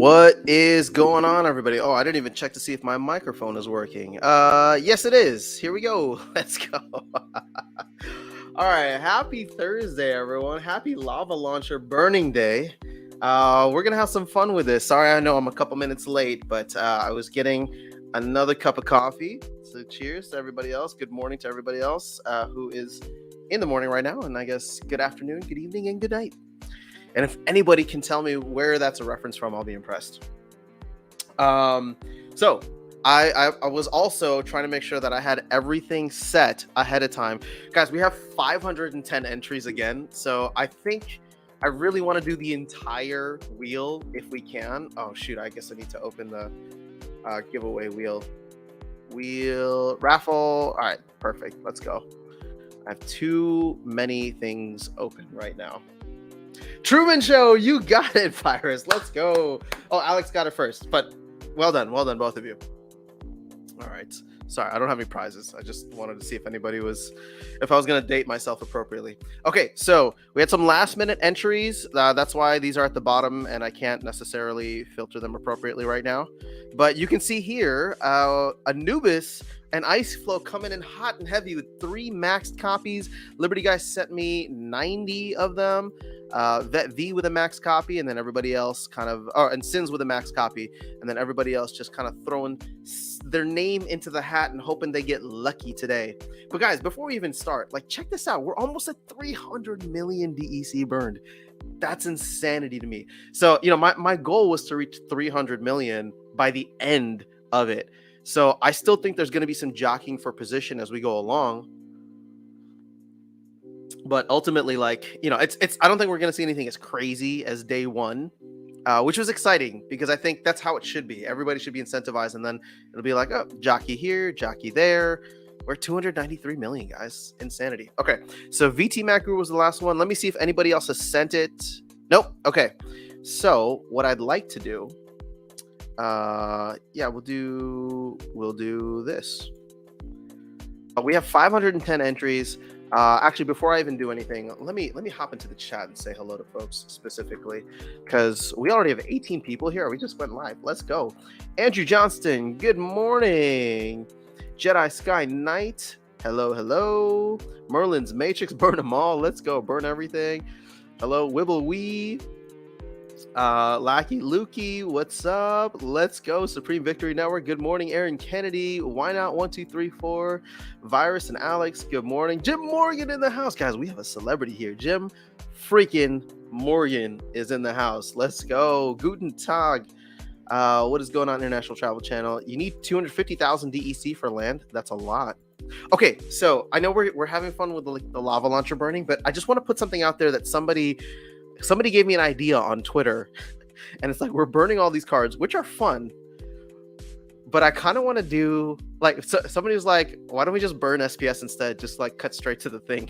What is going on, everybody? Oh, I didn't even check to see if my microphone is working. Yes, it is. Here we go. Let's go. All right. Happy Thursday, everyone. Happy Lava Launcher Burning Day. We're gonna have some fun with this. Sorry, I know I'm a couple minutes late, but I was getting another cup of coffee. So cheers to everybody else. Good morning to everybody else who is in the morning right now, and I guess good afternoon, good evening, and good night. And if anybody can tell me where that's a reference from, I'll be impressed. So I was also trying to make sure that I had everything set ahead of time. Guys, we have 510 entries again. So I think I really want to do the entire wheel if we can. Oh, shoot. I guess I need to open the giveaway wheel. Wheel raffle. All right, perfect. Let's go. I have too many things open right now. Truman Show, you got it, Virus. Let's go. Oh, Alex got it first, but well done, both of you. All right. Sorry, I don't have any prizes. I just wanted to see if I was going to date myself appropriately. Okay, so we had some last minute entries. That's why these are at the bottom, and I can't necessarily filter them appropriately right now. But you can see here, Anubis and Ice Flow coming in hot and heavy with 3 maxed copies. Liberty Guys sent me 90 of them. Vet V with a max copy, and then everybody else and Sins with a max copy, and then everybody else just kind of throwing their name into the hat and hoping they get lucky today. But guys, before we even start, check this out. We're almost at 300 million DEC burned. That's insanity to me. So, my goal was to reach 300 million by the end of it. So I still think there's going to be some jockeying for position as we go along. But ultimately, it's I don't think we're going to see anything as crazy as day one, which was exciting because I think that's how it should be. Everybody should be incentivized, and then it'll be like, oh, jockey here, jockey there. We're 293 million, guys. Insanity. Okay, so VT Macro was the last one. Let me see if anybody else has sent it. Nope. Okay, so what I'd like to do, we'll do this. We have 510 entries. Actually, before I even do anything, let me hop into the chat and say hello to folks specifically, because we already have 18 people here. We just went live. Let's go. Andrew Johnston, good morning. Jedi Sky Knight, hello. Merlin's Matrix, burn them all. Let's go, burn everything. Hello, Wibble Wee. Lackey Lukey, what's up? Let's go. Supreme Victory Network, good morning. Aaron Kennedy, why not 1234? Virus and Alex, good morning. Jim Morgan in the house. Guys, we have a celebrity here. Jim freaking Morgan is in the house. Let's go. Guten Tag. What is going on, International Travel Channel? You need 250,000 DEC for land. That's a lot. Okay, so I know we're having fun with the lava launcher burning, but I just want to put something out there that somebody gave me an idea on Twitter, and it's like, we're burning all these cards, which are fun, but I kind of want to do somebody was like, why don't we just burn SPS instead? Just cut straight to the thing.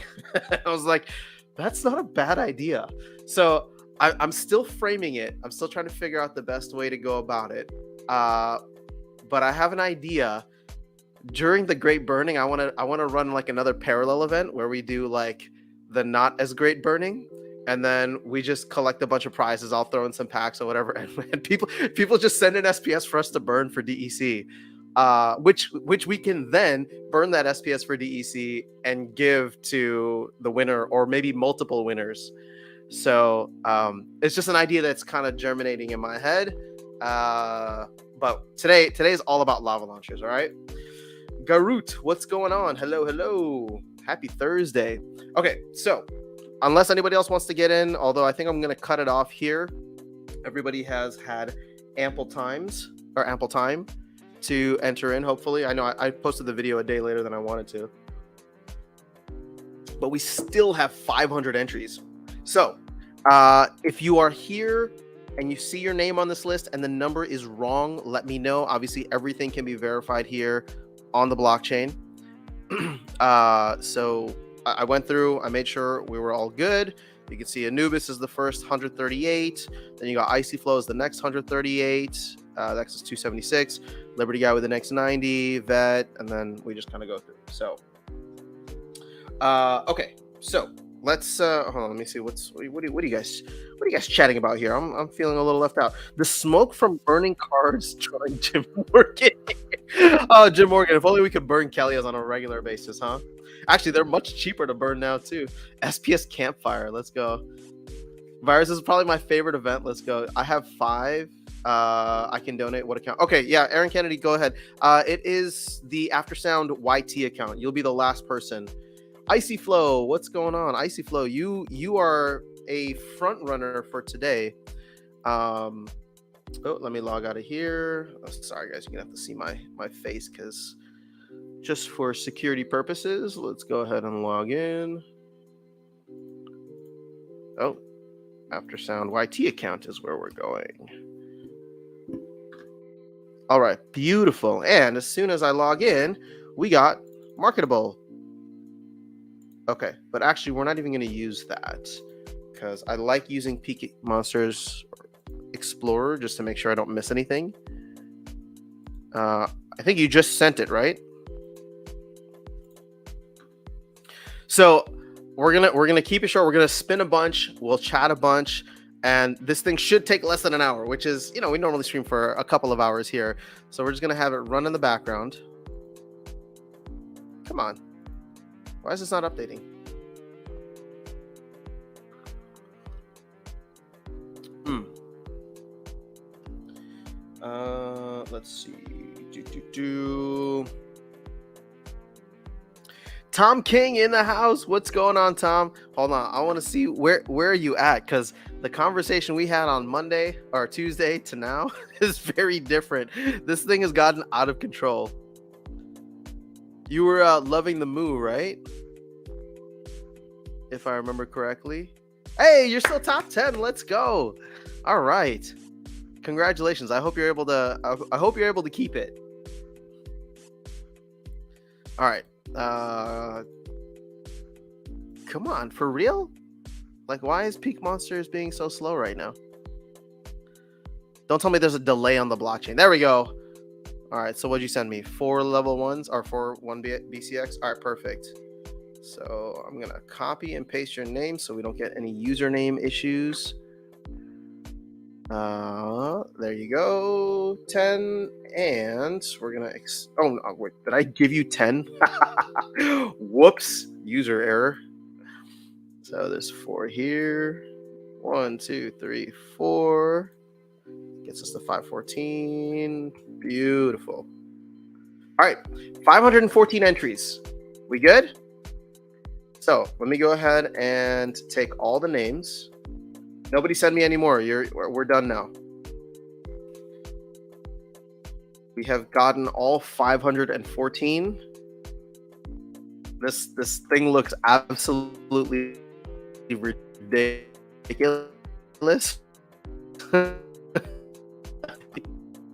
I was like, that's not a bad idea. So I'm still framing it. I'm still trying to figure out the best way to go about it. But I have an idea. During the Great Burning, I want to run another parallel event where we do the not as great burning. And then we just collect a bunch of prizes. I'll throw in some packs or whatever, and people just send in SPS for us to burn for DEC, which we can then burn that SPS for DEC and give to the winner or maybe multiple winners. So it's just an idea that's kind of germinating in my head. But today is all about lava launchers. All right, Garut, what's going on? Hello. Happy Thursday. Okay, so. Unless anybody else wants to get in, although I think I'm going to cut it off here. Everybody has had ample time to enter in, hopefully. I know I posted the video a day later than I wanted to. But we still have 500 entries. So if you are here and you see your name on this list and the number is wrong, let me know. Obviously, everything can be verified here on the blockchain. So I went through, I made sure we were all good. You can see Anubis is the first 138. Then you got Icy Flow is the next 138. Next is 276. Liberty Guy with the next 90. Vet, and then we just kind of go through. So, okay. So Let's hold on. Let me see what are you guys chatting about here? I'm feeling a little left out. The smoke from burning cars drawing Jim Morgan. Oh, Jim Morgan. If only we could burn Kelly's on a regular basis, huh? Actually, they're much cheaper to burn now too. SPS Campfire. Let's go. Virus is probably my favorite event. Let's go. I have 5. I can donate. What account? Okay, yeah, Aaron Kennedy, go ahead. It is the Aftersound YT account. You'll be the last person. Icy Flow, what's going on? Icy Flow, you are a front runner for today. Let me log out of here. Oh, sorry guys, you're gonna have to see my face because just for security purposes, let's go ahead and log in. Oh, Aftersound YT account is where we're going. All right, beautiful. And as soon as I log in, we got marketable. Okay, but actually, we're not even going to use that because I like using Peak Monsters Explorer just to make sure I don't miss anything. I think you just sent it, right? So we're gonna keep it short. We're gonna spin a bunch. We'll chat a bunch, and this thing should take less than an hour, which is, we normally stream for a couple of hours here. So we're just gonna have it run in the background. Come on, why is this not updating? Let's see. Tom King in the house. What's going on, Tom? Hold on. I want to see where are you at, because the conversation we had on Monday or Tuesday to now is very different. This thing has gotten out of control. You were loving the Moo, right? If I remember correctly. Hey, you're still top 10. Let's go. All right. Congratulations. I hope you're able to keep it. All right. Come on, for real? Like, why is Peak Monsters being so slow right now? Don't tell me there's a delay on the blockchain. There we go. All right, so what'd you send me? 4 level 1s or 1 BCX? All right, perfect. So I'm gonna copy and paste your name so we don't get any username issues. There you go. 10, and we're gonna oh no, wait, did I give you 10? Whoops, user error. So there's 4 here. 1, 2, 3, 4. Gets us to 514. Beautiful. All right, 514 entries. We good? So let me go ahead and take all the names. Nobody send me any more. We're done now. We have gotten all 514. This thing looks absolutely ridiculous.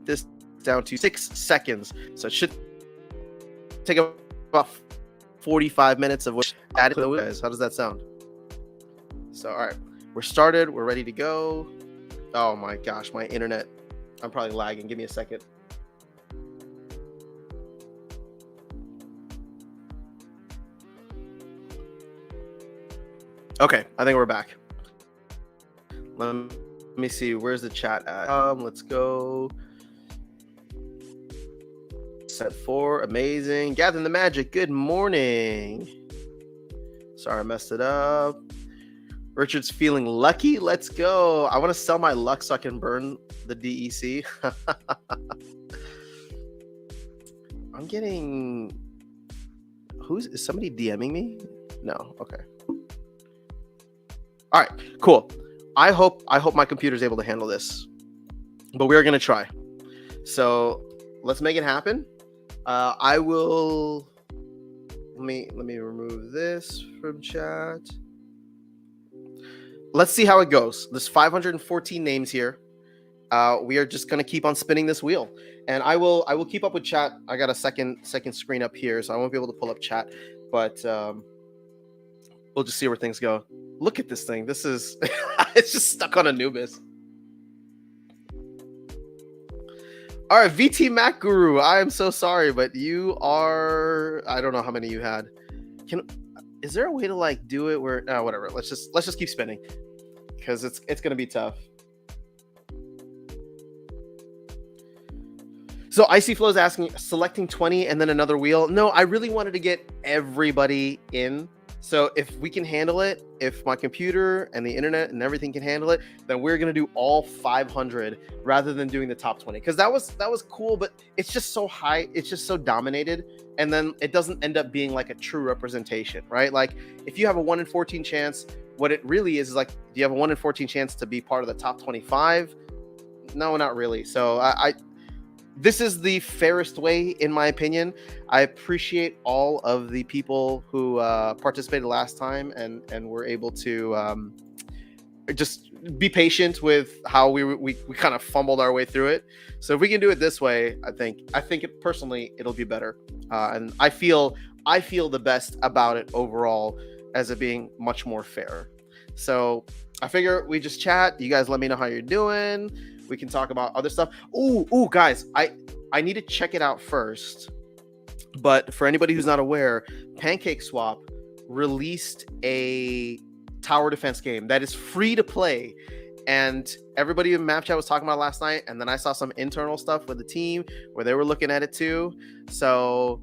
This down to 6 seconds, so it should take about 45 minutes of which added to the guys. How does that sound? So all right, we're started. We're ready to go. Oh my gosh, my internet. I'm probably lagging. Give me a second. Okay, I think we're back. Let me see. Where's the chat at? Let's go. Set 4. Amazing. Gathering the magic. Good morning. Sorry, I messed it up. Richard's feeling lucky. Let's go. I want to sell my luck so I can burn the DEC. I'm getting... Is somebody DMing me? No. Okay. All right, cool. I hope my computer's able to handle this, but we're gonna try. So let's make it happen. I will. Let me remove this from chat. Let's see how it goes. There's 514 names here. We are just gonna keep on spinning this wheel, and I will keep up with chat. I got a second screen up here, so I won't be able to pull up chat, but we'll just see where things go. Look at this thing. This is it's just stuck on Anubis. All right, VT Mac Guru. I am so sorry, but you are, I don't know how many you had. is there a way to like do it where whatever? Let's just keep spinning because it's gonna be tough. So Icy Flow is asking, selecting 20 and then another wheel. No, I really wanted to get everybody in. So if we can handle it, if my computer and the internet and everything can handle it, then we're gonna do all 500 rather than doing the top 20. Because that was cool, but it's just so high, it's just so dominated, and then it doesn't end up being like a true representation, right? Like if you have a 1 in 14 chance, what it really is like, do you have a 1 in 14 chance to be part of the top 25? No, not really. So this is the fairest way, in my opinion. I appreciate all of the people who participated last time and were able to just be patient with how we kind of fumbled our way through it. So if we can do it this way, I think it personally it'll be better, and I feel the best about it overall as it being much more fair. So I figure we just chat. You guys let me know how you're doing. We can talk about other stuff. Ooh, guys, I need to check it out first. But for anybody who's not aware, PancakeSwap released a tower defense game that is free to play. And everybody in Map Chat was talking about it last night. And then I saw some internal stuff with the team where they were looking at it too. So,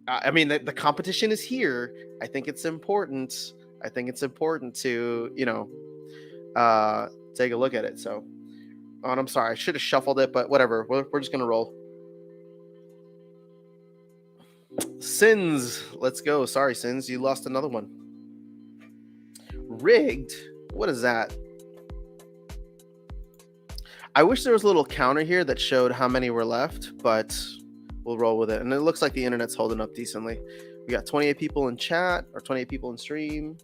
I mean, the competition is here. I think it's important. To, take a look at it. So, and I'm sorry, I should have shuffled it, but whatever. We're just going to roll. Sins, let's go. Sorry, Sins, you lost another one. Rigged? What is that? I wish there was a little counter here that showed how many were left, but we'll roll with it. And it looks like the internet's holding up decently. We got 28 people in chat, or 28 people in stream.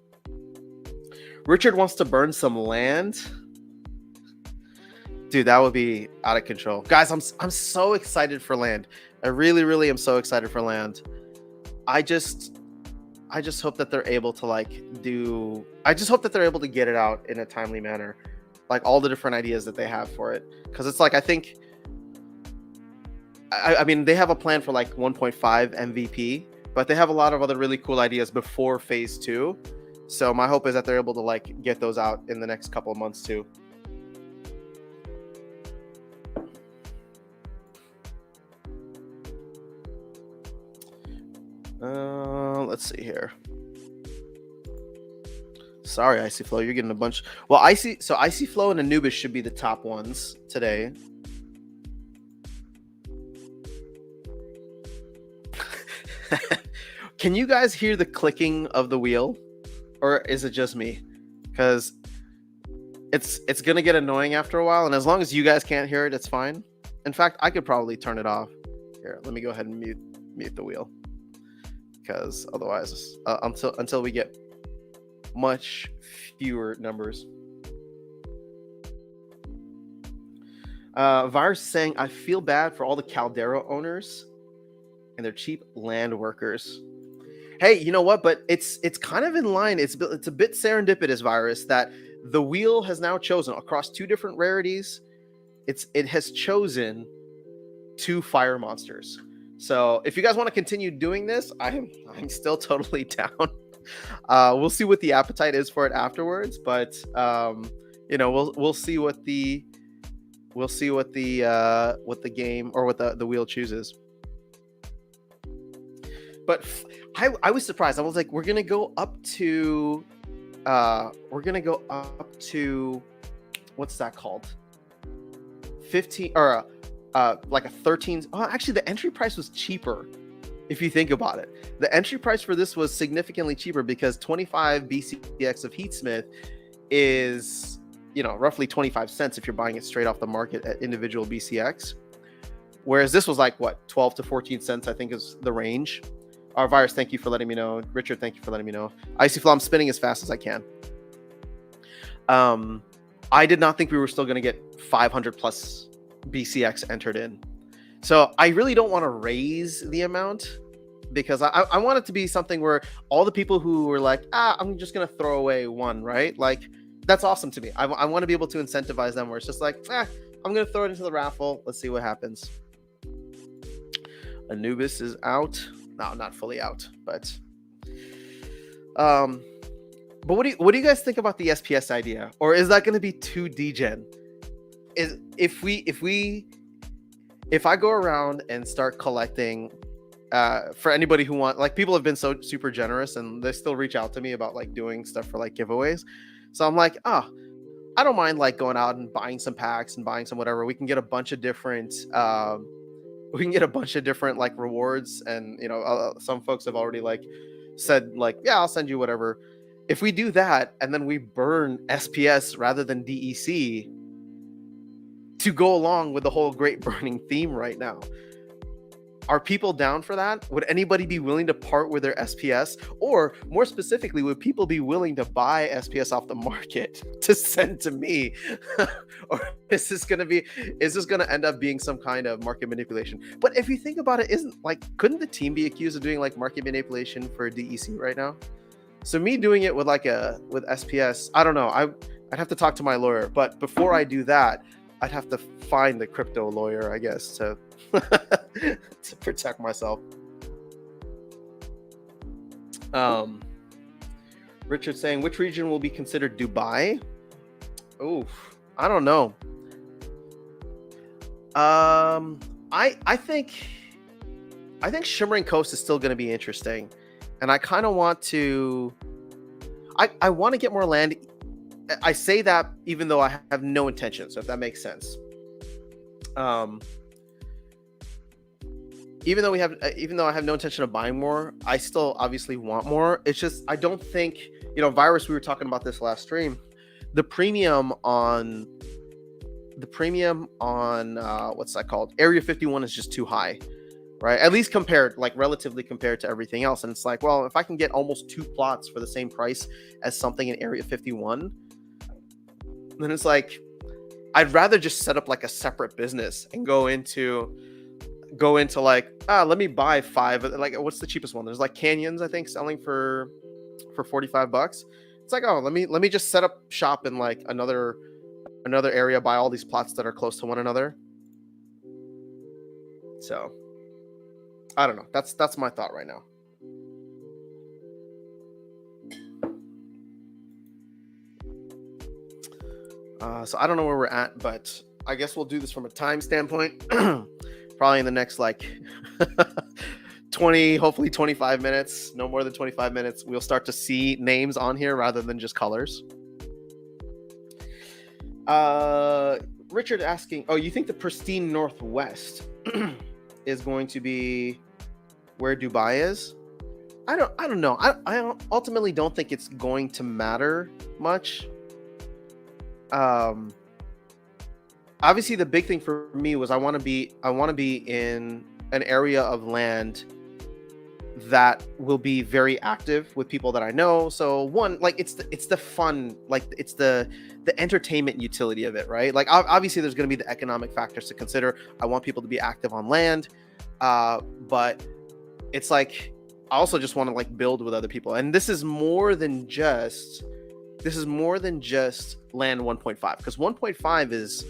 Richard wants to burn some land. Dude, that would be out of control. Guys, I'm so excited for land. I really, really am so excited for land. I just hope that they're able to I just hope that they're able to get it out in a timely manner. Like all the different ideas that they have for it. Because it's like, I mean, they have a plan for like 1.5 MVP, but they have a lot of other really cool ideas before phase 2. So my hope is that they're able to like get those out in the next couple of months too. Let's see here. Sorry, Icy Flow, you're getting a bunch. Well, Icy Flow and Anubis should be the top ones today. Can you guys hear the clicking of the wheel, or is it just me? Because it's gonna get annoying after a while, and as long as you guys can't hear it, it's fine. In fact, I could probably turn it off. Here, let me go ahead and mute the wheel, because otherwise, until we get much fewer numbers. Virus saying, I feel bad for all the Caldera owners and their cheap land workers. Hey, you know what? But it's kind of in line. It's a bit serendipitous, Virus, that the wheel has now chosen across 2 different rarities. It has chosen 2 fire monsters. So if you guys want to continue doing this, I'm still totally down. We'll see what the appetite is for it afterwards, but we'll see what the game or what the wheel chooses. But I was surprised. I was like, we're gonna go up to what's that called? 15 or like a 13. Oh, actually, the entry price was cheaper. If you think about it, the entry price for this was significantly cheaper because 25 BCX of Heatsmith is, roughly 25 cents if you're buying it straight off the market at individual BCX. Whereas this was like, what, 12 to 14 cents, I think is the range. Our Virus, thank you for letting me know. Richard, thank you for letting me know. Icy Flow, I'm spinning as fast as I can. I did not think we were still going to get 500 plus BCX entered in. So I really don't want to raise the amount because I want it to be something where all the people who were like, I'm just going to throw away 1, right? Like, that's awesome to me. I want to be able to incentivize them where it's just like, I'm going to throw it into the raffle. Let's see what happens. Anubis is out. No, not fully out, but Um, but what do you guys think about the SPS idea? Or is that going to be too degen? Is if I go around and start collecting, for anybody who like, people have been so super generous and they still reach out to me about like doing stuff for like giveaways. So I'm like, I don't mind like going out and buying some packs and buying some whatever. We can get a bunch of different like rewards, and some folks have already like said like, yeah, I'll send you whatever. If we do that and then we burn SPS rather than DEC to go along with the whole great burning theme right now, are people down for that? Would anybody be willing to part with their SPS? Or more specifically, would people be willing to buy SPS off the market to send to me? Or is this going to end up being some kind of market manipulation? But if you think about it, couldn't the team be accused of doing like market manipulation for DEC right now? So me doing it with SPS, I don't know. I'd have to talk to my lawyer. But before I do that, I'd have to find the crypto lawyer, I guess, to to protect myself. Richard saying, which region will be considered Dubai? Oh, I don't know. I think Shimmering Coast is still going to be interesting, and I kind of want to. I want to get more land. I say that even though I have no intention, so if that makes sense. Even though I have no intention of buying more, I still obviously want more. It's just, I don't think, Virus, we were talking about this last stream. The premium on what's that called? Area 51 is just too high, right? At least relatively compared to everything else. And it's like, well, if I can get almost 2 plots for the same price as something in Area 51, then it's like, I'd rather just set up like a separate business and go into like, let me buy 5, like, what's the cheapest one? There's like Canyons, I think, selling for $45. It's like, let me just set up shop in like another area, buy all these plots that are close to one another. So I don't know. That's my thought right now. So I don't know where we're at, but I guess we'll do this from a time standpoint. Probably in the next like 20, hopefully 25 minutes, no more than 25 minutes, we'll start to see names on here rather than just colors. Richard asking, you think the pristine Northwest is going to be where Dubai is? I don't know. I ultimately don't think it's going to matter much. Obviously the big thing for me was I want to be in an area of land that will be very active with people that I know. So one, like, it's the fun, like it's the entertainment utility of it, right? Like obviously there's going to be the economic factors to consider. I want people to be active on land, but it's like I also just want to like build with other people. And this is more than just land 1.5, because 1.5 is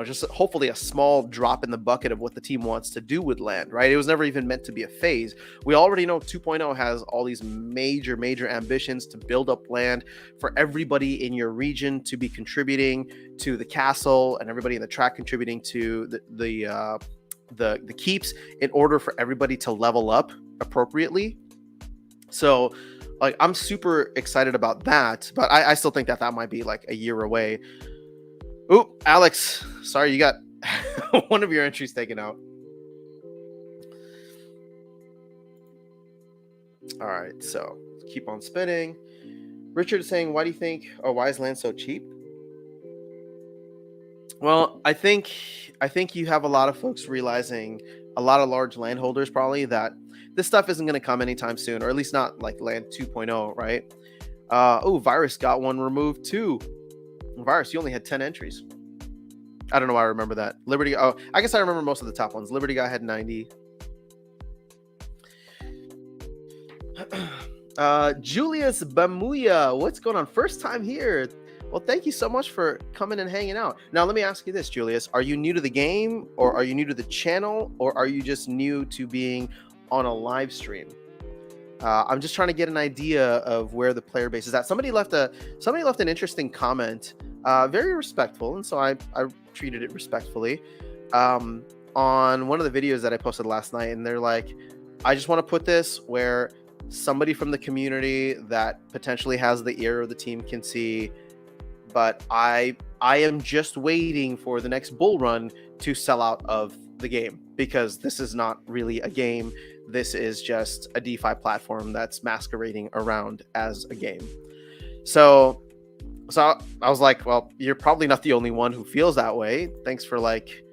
just hopefully a small drop in the bucket of what the team wants to do with land, right? It was never even meant to be a phase. We already know 2.0 has all these major ambitions to build up land for everybody in your region to be contributing to the castle, and everybody in the track contributing to the keeps, in order for everybody to level up appropriately. So like, I'm super excited about that, but I still think that might be like a year away. Oh, Alex, sorry, you got one of your entries taken out. All right, so keep on spinning. Richard is saying, why is land so cheap? Well, I think you have a lot of folks realizing, a lot of large landholders probably, that this stuff isn't going to come anytime soon, or at least not like land 2.0, right? Virus got one removed too. Virus, you only had 10 entries. I don't know why I remember that. Liberty, I guess I remember most of the top ones. Liberty Guy had 90. Julius Bamuya, what's going on? First time here. Well, thank you so much for coming and hanging out. Now, let me ask you this, Julius. Are you new to the game, or are you new to the channel, or are you just new to being on a live stream? I'm just trying to get an idea of where the player base is at. Somebody left an interesting comment, very respectful, and so I treated it respectfully, on one of the videos that I posted last night, and they're like, I just want to put this where somebody from the community that potentially has the ear of the team can see, but I am just waiting for the next bull run to sell out of the game, because this is not really a game. This is just a DeFi platform that's masquerading around as a game. So I was like, well, you're probably not the only one who feels that way. Thanks for like,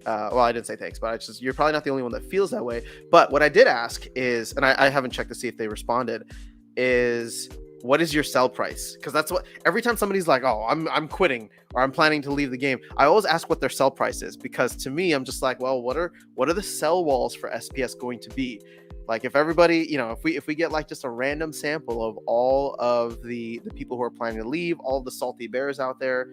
well, I didn't say thanks, but you're probably not the only one that feels that way. But what I did ask is, and I haven't checked to see if they responded, is what is your sell price? Because that's what, every time somebody's like, oh, I'm quitting or I'm planning to leave the game, I always ask what their sell price is, because to me, I'm just like, well, what are the sell walls for SPS going to be? Like, if everybody, if we get like just a random sample of all of the people who are planning to leave, all the salty bears out there,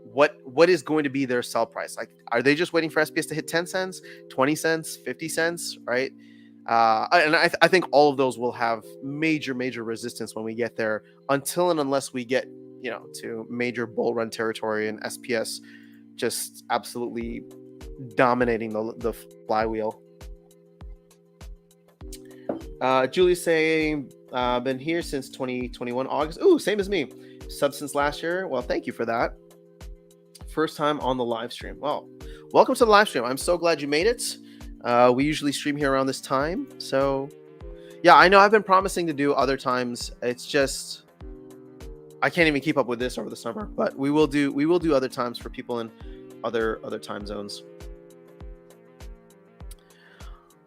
what is going to be their sell price? Like, are they just waiting for SPS to hit 10 cents, 20 cents, 50 cents, right? And I think all of those will have major resistance when we get there, until and unless we get, to major bull run territory and SPS just absolutely dominating the flywheel. Julie's saying, been here since 2021 August. Ooh, same as me. Sub since last year. Well, thank you for that. First time on the live stream. Well, welcome to the live stream. I'm so glad you made it. We usually stream here around this time. So yeah, I know I've been promising to do other times. It's just, I can't even keep up with this over the summer, but we will do other times for people in other time zones.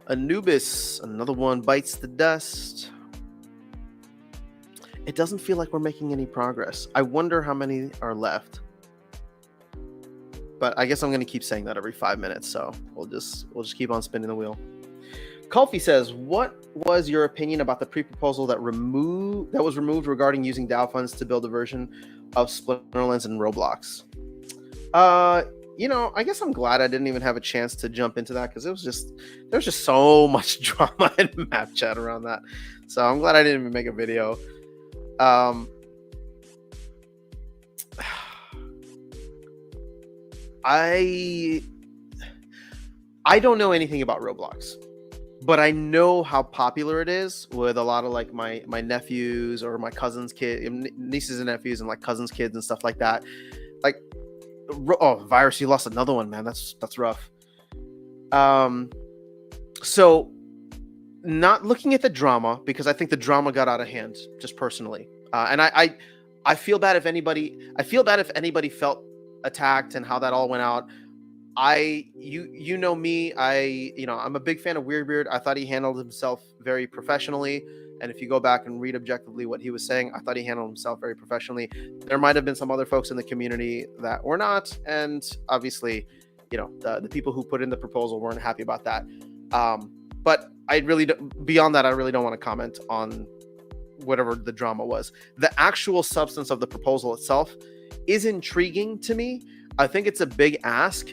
Anubis, another one bites the dust. It doesn't feel like we're making any progress. I wonder how many are left. But I guess I'm going to keep saying that every 5 minutes, so we'll just keep on spinning the wheel. Kulfi says, what was your opinion about the pre-proposal that was removed regarding using DAO funds to build a version of Splinterlands and Roblox? I guess I'm glad I didn't even have a chance to jump into that, because there was just so much drama in map chat around that. So I'm glad I didn't even make a video. I don't know anything about Roblox, but I know how popular it is with a lot of like my nephews or my cousins' nieces and nephews, and like cousins' kids and stuff like that. Like, oh, Virus, you lost another one, man. That's rough. So not looking at the drama, because I think the drama got out of hand, just personally. And I feel bad if anybody felt attacked and how that all went out. You know me, I'm a big fan of Weirdbeard. I thought he handled himself very professionally. And if you go back and read objectively what he was saying, I thought he handled himself very professionally. There might have been some other folks in the community that were not. And obviously, the people who put in the proposal weren't happy about that. But beyond that, I really don't want to comment on whatever the drama was. The actual substance of the proposal itself is intriguing to me. I think it's a big ask.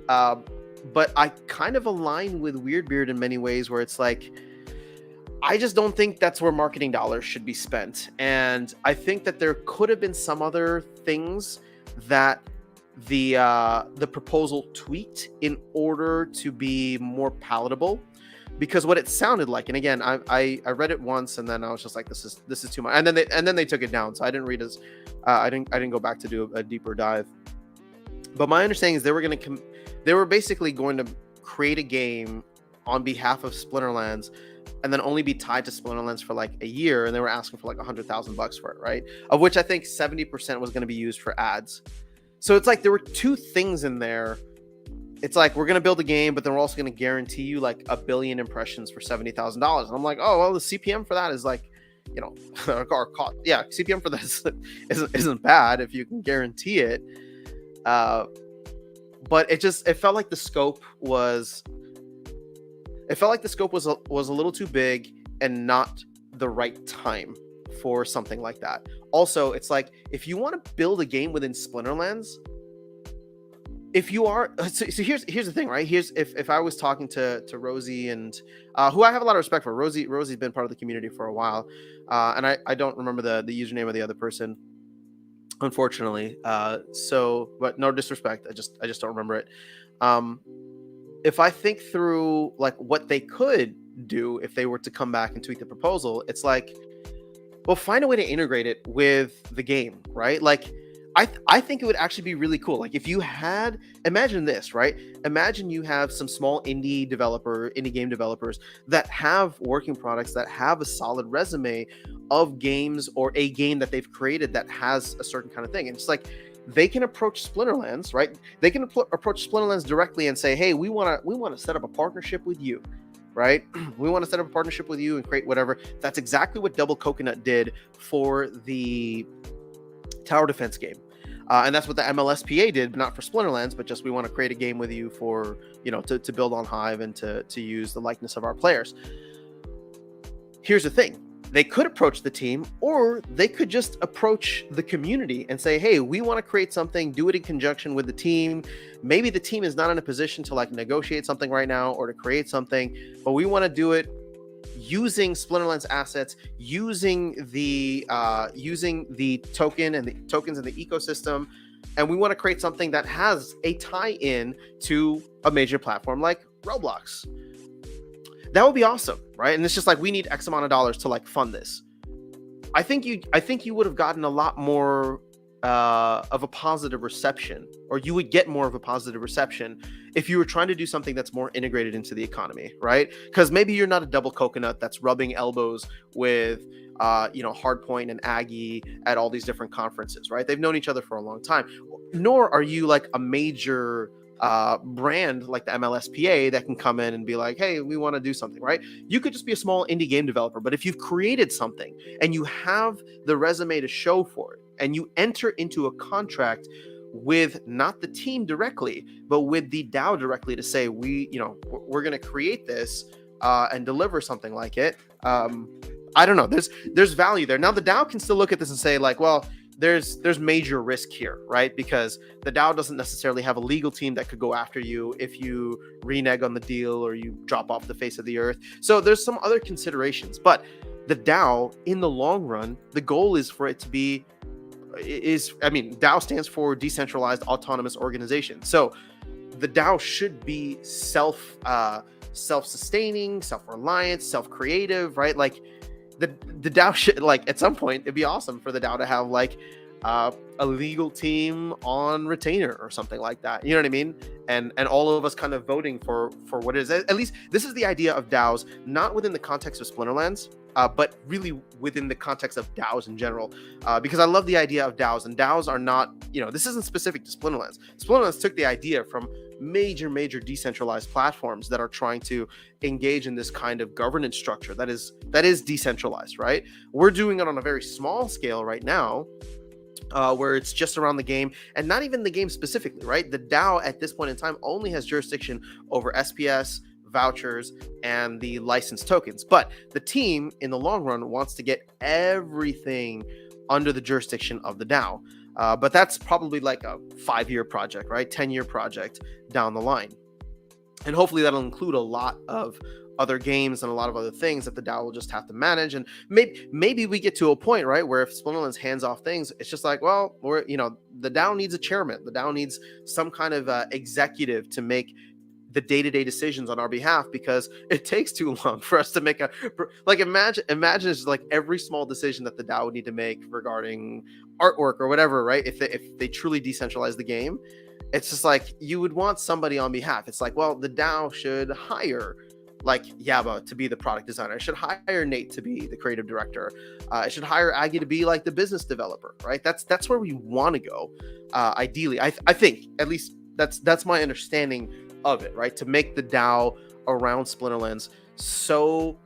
But I kind of align with Weirdbeard in many ways, where it's like, I just don't think that's where marketing dollars should be spent. And I think that there could have been some other things that the proposal tweaked in order to be more palatable. Because what it sounded like, and again, I read it once and then I was just like, this is too much. And then they took it down. So I didn't read I didn't go back to do a deeper dive. But my understanding is they were basically going to create a game on behalf of Splinterlands, and then only be tied to Splinterlands for like a year, and they were asking for like $100,000 for it, right? Of which I think 70% was going to be used for ads. So it's like there were two things in there. It's like, we're going to build a game, but then we're also going to guarantee you like 1 billion impressions for $70,000. And I'm like, oh, well, the CPM for that is like, CPM for this isn't bad if you can guarantee it. But it felt like the scope was a little too big and not the right time for something like that. Also, it's like, if you want to build a game within Splinterlands, if you are so here's the thing, right? Here's if I was talking to Rosie and who I have a lot of respect for. Rosie's been part of the community for a while, and I don't remember the username of the other person, unfortunately. So, but no disrespect, I just don't remember it. Um, if I think through like what they could do if they were to come back and tweak the proposal, it's like, well, find a way to integrate it with the game, right? Like, I think it would actually be really cool. Like, if you had, imagine this, right? Imagine you have some small indie game developers that have working products that have a solid resume of games or a game that they've created that has a certain kind of thing. And it's like they can approach Splinterlands, right? They can approach Splinterlands directly and say, "Hey, we want to set up a partnership with you." Right? We want to set up a partnership with you and create whatever. That's exactly what Double Coconut did for the tower defense game. And that's what the MLSPA did, but not for Splinterlands, but just we want to create a game with you for, to build on Hive and to use the likeness of our players. Here's the thing. They could approach the team, or they could just approach the community and say, hey, we want to create something, do it in conjunction with the team. Maybe the team is not in a position to like negotiate something right now or to create something, but we want to do it using Splinterlands assets, using the token and the tokens in the ecosystem. And we want to create something that has a tie-in to a major platform like Roblox. That would be awesome, right? And it's just like, we need X amount of dollars to like fund this. I think you would have gotten a lot more of a positive reception, or you would get more of a positive reception if you were trying to do something that's more integrated into the economy, right? Because maybe you're not a Double Coconut that's rubbing elbows with Hardpoint and Aggie at all these different conferences, right? They've known each other for a long time. Nor are you like a major brand like the MLSPA that can come in and be like, hey, we want to do something, right? You could just be a small indie game developer, but if you've created something and you have the resume to show for it, and you enter into a contract with not the team directly, but with the DAO directly to say, we're going to create this and deliver something like it. I don't know. There's value there. Now the DAO can still look at this and say like, well, there's major risk here, right? Because the DAO doesn't necessarily have a legal team that could go after you if you renege on the deal or you drop off the face of the earth. So there's some other considerations, but the DAO in the long run, the goal is for it to be DAO stands for Decentralized Autonomous Organization. So the DAO should be self-sustaining, self-reliant, self-creative, right? Like the DAO should, like, at some point it'd be awesome for the DAO to have like a legal team on retainer or something like that. You know what I mean? And all of us kind of voting for what it is. At least this is the idea of DAOs, not within the context of Splinterlands, but really within the context of DAOs in general, because I love the idea of DAOs, and DAOs are not, this isn't specific to Splinterlands. Splinterlands took the idea from major decentralized platforms that are trying to engage in this kind of governance structure that is decentralized, right? We're doing it on a very small scale right now, where it's just around the game and not even the game specifically, right? The DAO at this point in time only has jurisdiction over SPS, vouchers, and the licensed tokens. But the team in the long run wants to get everything under the jurisdiction of the DAO. But that's probably like a 5-year project, right? 10-year project down the line. And hopefully that'll include a lot of other games and a lot of other things that the DAO will just have to manage. And maybe we get to a point, right, where if Splinterlands hands off things, it's just like, well, the DAO needs a chairman. The DAO needs some kind of executive to make the day-to-day decisions on our behalf, because it takes too long for us to make imagine it's like every small decision that the DAO would need to make regarding artwork or whatever, right? If they truly decentralize the game, it's just like you would want somebody on behalf. It's like, well, the DAO should hire like Yaba to be the product designer. It should hire Nate to be the creative director. It should hire Aggie to be like the business developer, right? That's where we want to go. Ideally, I think at least that's my understanding of it, right? To make the DAO around Splinterlands so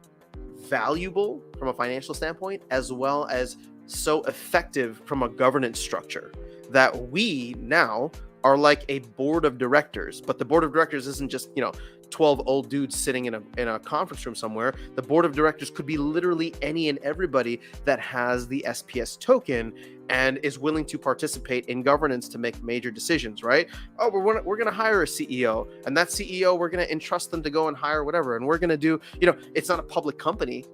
valuable from a financial standpoint, as well as so effective from a governance structure, that we now are like a board of directors, but the board of directors isn't just 12 old dudes sitting in a conference room somewhere. The board of directors could be literally any and everybody that has the SPS token and is willing to participate in governance to make major decisions, right? Oh, we're going to hire a CEO, and that CEO, we're going to entrust them to go and hire whatever, and we're going to do, it's not a public company.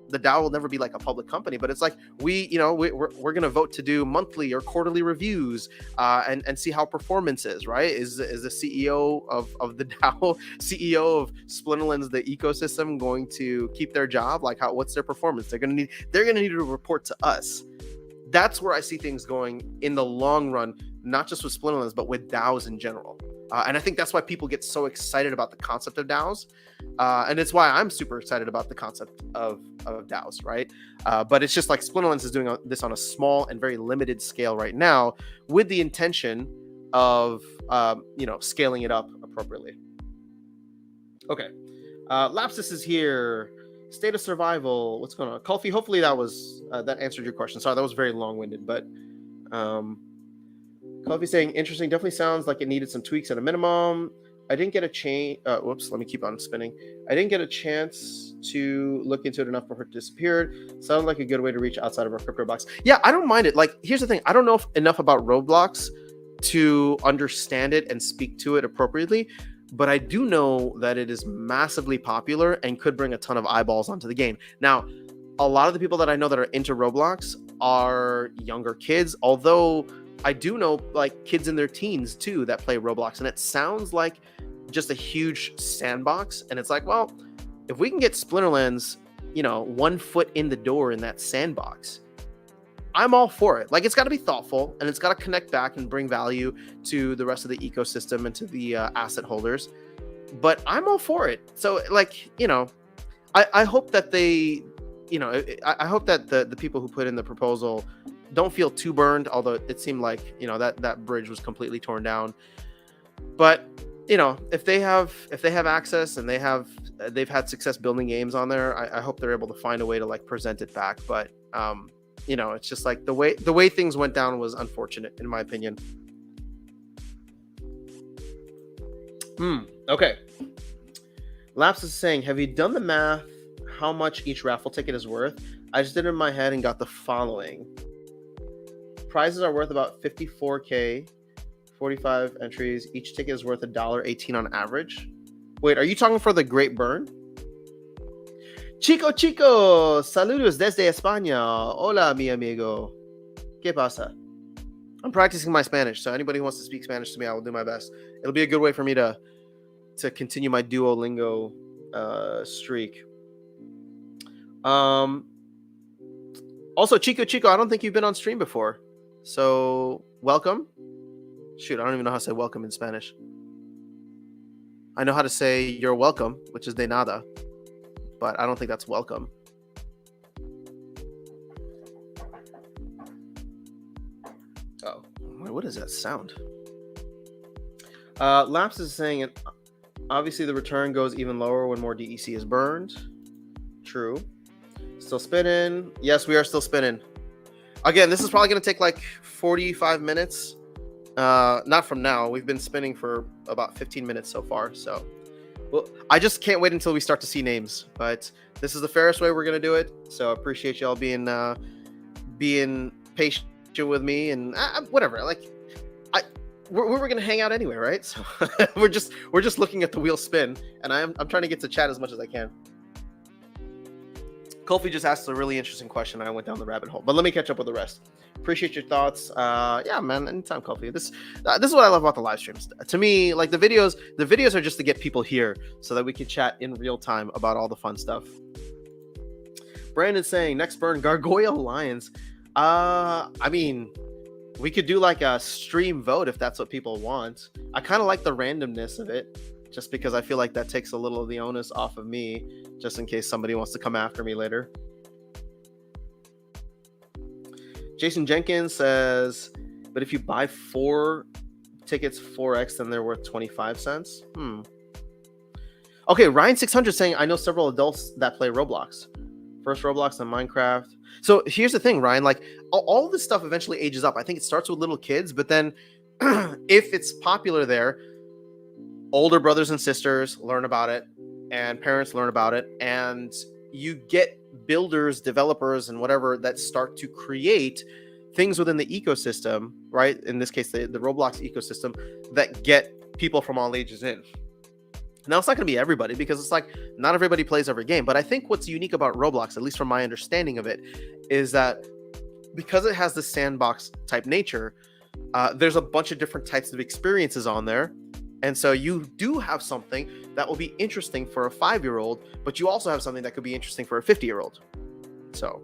The DAO will never be like a public company, but it's like we're going to vote to do monthly or quarterly reviews and see how performance is, right? Is the CEO of the DAO, CEO of Splinterlands, the ecosystem, going to keep their job? Like, what's their performance? They're going to need to report to us. That's where I see things going in the long run, not just with Splinterlands, but with DAOs in general. And I think that's why people get so excited about the concept of DAOs. And it's why I'm super excited about the concept of DAOs, right? But it's just like Splinterlands is doing this on a small and very limited scale right now with the intention of, scaling it up appropriately. Okay. Lapsus is here. State of survival. What's going on? Kulfi, hopefully that answered your question. Sorry, that was very long-winded, but... Coffee saying, interesting, definitely sounds like it needed some tweaks at a minimum. I didn't get a chance. Whoops, let me keep on spinning. I didn't get a chance to look into it enough before it disappeared. Sounded like a good way to reach outside of our crypto box. Yeah, I don't mind it. Like, here's the thing. I don't know enough about Roblox to understand it and speak to it appropriately, but I do know that it is massively popular and could bring a ton of eyeballs onto the game. Now, a lot of the people that I know that are into Roblox are younger kids, although I do know like kids in their teens too that play Roblox, and it sounds like just a huge sandbox. And it's like, well, if we can get Splinterlands, 1 foot in the door in that sandbox, I'm all for it. Like, it's got to be thoughtful, and it's got to connect back and bring value to the rest of the ecosystem and to the asset holders. But I'm all for it. So, like, I hope that they, I hope that the people who put in the proposal don't feel too burned, although it seemed like that bridge was completely torn down. But if they have access and they've had success building games on there, I hope they're able to find a way to like present it back. But it's just like the way things went down was unfortunate in my opinion. Okay. Laps is saying, have you done the math how much each raffle ticket is worth? I just did it in my head and got the following. Prizes are worth about $54K, 45 entries. Each ticket is worth $1.18 on average. Wait, are you talking for the Great Burn? Chico, saludos desde España. Hola, mi amigo. ¿Qué pasa? I'm practicing my Spanish, so anybody who wants to speak Spanish to me, I will do my best. It'll be a good way for me to continue my Duolingo streak. Also, Chico, I don't think you've been on stream before. So, welcome. Shoot, I don't even know how to say welcome in Spanish. I know how to say you're welcome, which is de nada, but I don't think that's welcome. Oh, what is that sound? Laps is saying, obviously the return goes even lower when more DEC is burned. True. Still spinning. Yes, we are still spinning. Again, this is probably going to take like 45 minutes. Not from now. We've been spinning for about 15 minutes so far. So, well, I just can't wait until we start to see names. But this is the fairest way we're going to do it. So I appreciate y'all being patient with me and whatever. Like, we're going to hang out anyway, right? So we're just looking at the wheel spin, and I'm trying to get to chat as much as I can. Kofi just asked a really interesting question, and I went down the rabbit hole. But let me catch up with the rest. Appreciate your thoughts. Yeah, man, anytime, Kofi. This is what I love about the live streams. To me, like the videos are just to get people here so that we can chat in real time about all the fun stuff. Brandon's saying, next burn, Gargoyle Lions. I mean, we could do like a stream vote if that's what people want. I kind of like the randomness of it, just because I feel like that takes a little of the onus off of me, just in case somebody wants to come after me later. Jason Jenkins says, but if you buy 4 tickets 4x, then they're worth 25 cents. Okay, Ryan 600 saying, I know several adults that play Roblox. First Roblox and Minecraft. So here's the thing, Ryan, like all this stuff eventually ages up. I think it starts with little kids, but then if it's popular there, older brothers and sisters learn about it, and parents learn about it, and you get builders, developers, and whatever that start to create things within the ecosystem, right? In this case, the Roblox ecosystem, that get people from all ages in. Now, it's not going to be everybody, because it's like not everybody plays every game. But I think what's unique about Roblox, at least from my understanding of it, is that because it has the sandbox type nature, there's a bunch of different types of experiences on there. And so you do have something that will be interesting for a 5-year-old, but you also have something that could be interesting for a 50-year-old. So,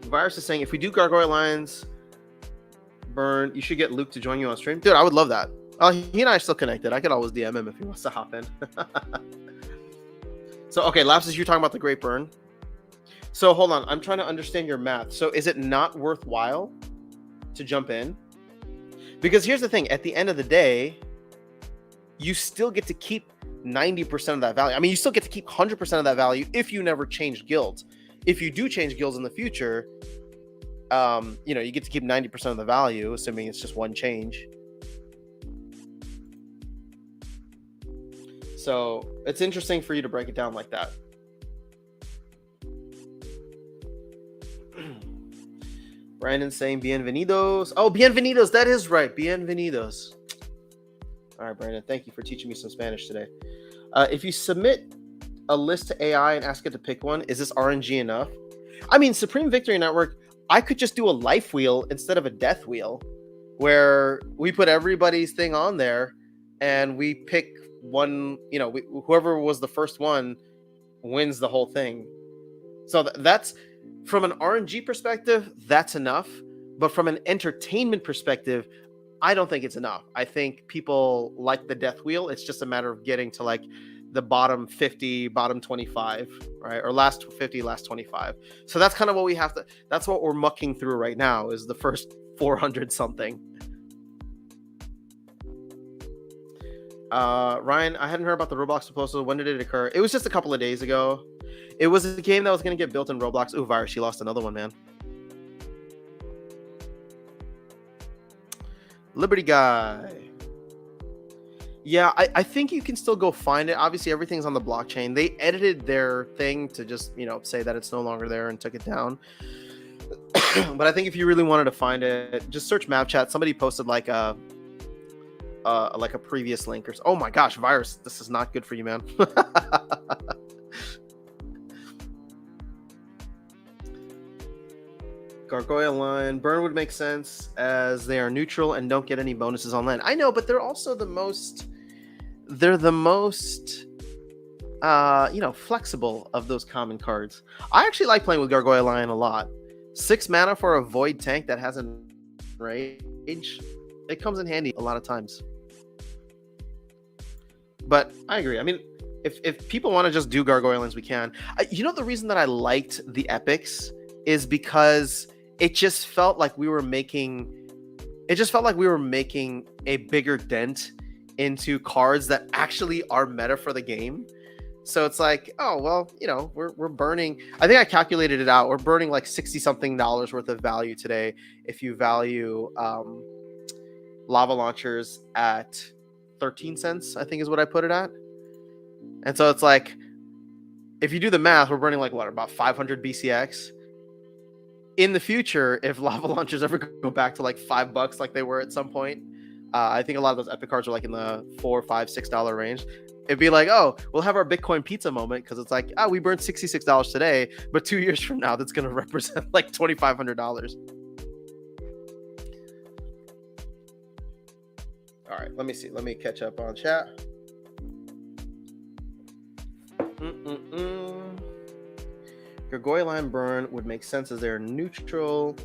Virus is saying, if we do Gargoyle Lines burn, you should get Luke to join you on stream. Dude, I would love that. He and I are still connected. I could always DM him if he wants to hop in. So, okay, Lapsus, you're talking about the Great Burn. So, hold on. I'm trying to understand your math. So, is it not worthwhile to jump in? Because here's the thing. At the end of the day, you still get to keep 90% of that value. I mean, you still get to keep 100% of that value if you never change guilds. If you do change guilds in the future, you get to keep 90% of the value, assuming it's just one change. So it's interesting for you to break it down like that. Brandon saying bienvenidos. Oh, bienvenidos. That is right. Bienvenidos. All right, Brandon. Thank you for teaching me some Spanish today. If you submit a list to AI and ask it to pick one, is this RNG enough? I mean, Supreme Victory Network, I could just do a life wheel instead of a death wheel, where we put everybody's thing on there and we pick one, whoever was the first one wins the whole thing. So that's, from an RNG perspective, that's enough. But from an entertainment perspective, I don't think it's enough. I think people like the death wheel. It's just a matter of getting to like the bottom 50, bottom 25, right? Or last 50, last 25. So that's kind of what we have to, that's what we're mucking through right now, is the first 400 something. Ryan, I hadn't heard about the Roblox proposal. When did it occur? It was just a couple of days ago. It was a game that was going to get built in Roblox. Ooh, Virus, you lost another one, man. Liberty Guy. Yeah, I think you can still go find it. Obviously, everything's on the blockchain. They edited their thing to just, say that it's no longer there and took it down. But I think if you really wanted to find it, just search map chat. Somebody posted like a previous link or so. Oh my gosh, Virus, this is not good for you, man. Gargoyle Line burn would make sense as they are neutral and don't get any bonuses on land. I know, but they're also the most flexible of those common cards. I actually like playing with Gargoyle Lion a lot. 6 mana for a void tank that has a rage. It comes in handy a lot of times. But I agree. I mean, if people want to just do Gargoyle Lines, we can. The reason that I liked the epics is because it just felt like we were making a bigger dent into cards that actually are meta for the game. So it's like, oh, well, we're burning, I think I calculated it out. We're burning like $60-something worth of value today. If you value lava launchers at 13 cents, I think is what I put it at. And so it's like, if you do the math, we're burning like about 500 BCX. In the future, if lava launchers ever go back to like $5 like they were at some point, I think a lot of those epic cards are like in the $4, $5, $6 range. It'd be like, oh, we'll have our Bitcoin pizza moment, because it's like, oh, we burned $66 today, but 2 years from now, that's going to represent like $2,500. All right, let me see. Let me catch up on chat. Gargoyle Line burn would make sense as they're neutral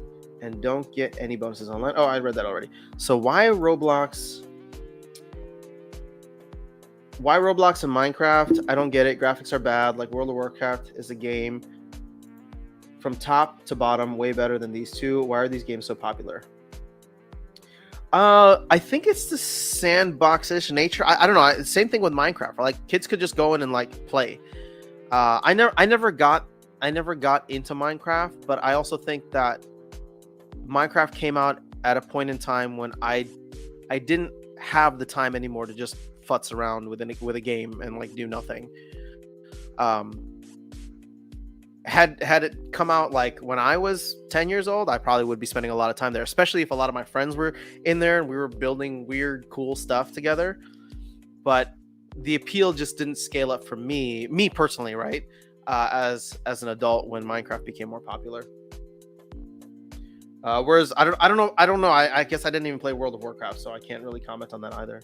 and don't get any bonuses online. Oh, I read that already. So why Roblox and Minecraft? I don't get it. Graphics are bad. Like World of Warcraft is a game from top to bottom way better than these two. Why are these games so popular? I think it's the sandbox-ish nature. I don't know. Same thing with Minecraft. Like kids could just go in and like play. I never got into Minecraft, but I also think that Minecraft came out at a point in time when I didn't have the time anymore to just futz around with a game and like do nothing. Had it come out like when I was 10 years old, I probably would be spending a lot of time there, especially if a lot of my friends were in there and we were building weird, cool stuff together. But the appeal just didn't scale up for me personally, right? As an adult when Minecraft became more popular. Whereas I don't know. I guess I didn't even play World of Warcraft, so I can't really comment on that either.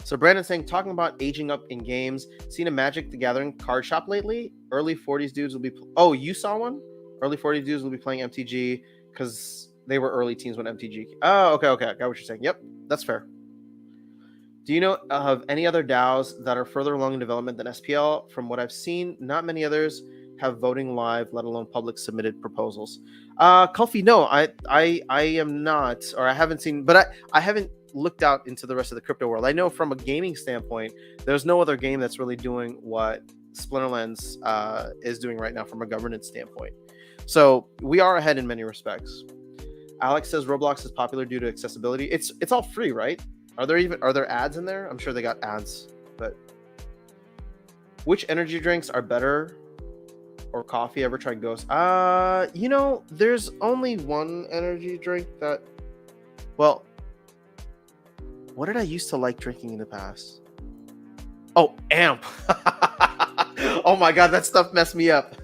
So Brandon's saying, talking about aging up in games, seen a Magic the Gathering card shop lately? Early 40s dudes will be... Oh, you saw one? Early 40s dudes will be playing MTG because they were early teens when MTG... Oh, okay. I got what you're saying. Yep, that's fair. Do you know of any other DAOs that are further along in development than SPL? From what I've seen, not many others have voting live, let alone public submitted proposals. Kulfi, no, I am not, or I haven't seen, but I haven't looked out into the rest of the crypto world. I know from a gaming standpoint, there's no other game that's really doing what Splinterlands is doing right now from a governance standpoint. So we are ahead in many respects. Alex says Roblox is popular due to accessibility. It's all free, right? Are there ads in there? I'm sure they got ads, but which energy drinks are better? Or coffee? Ever tried Ghost? There's only one energy drink that, well, what did I used to like drinking in the past? Oh, Amp. Oh my god, that stuff messed me up.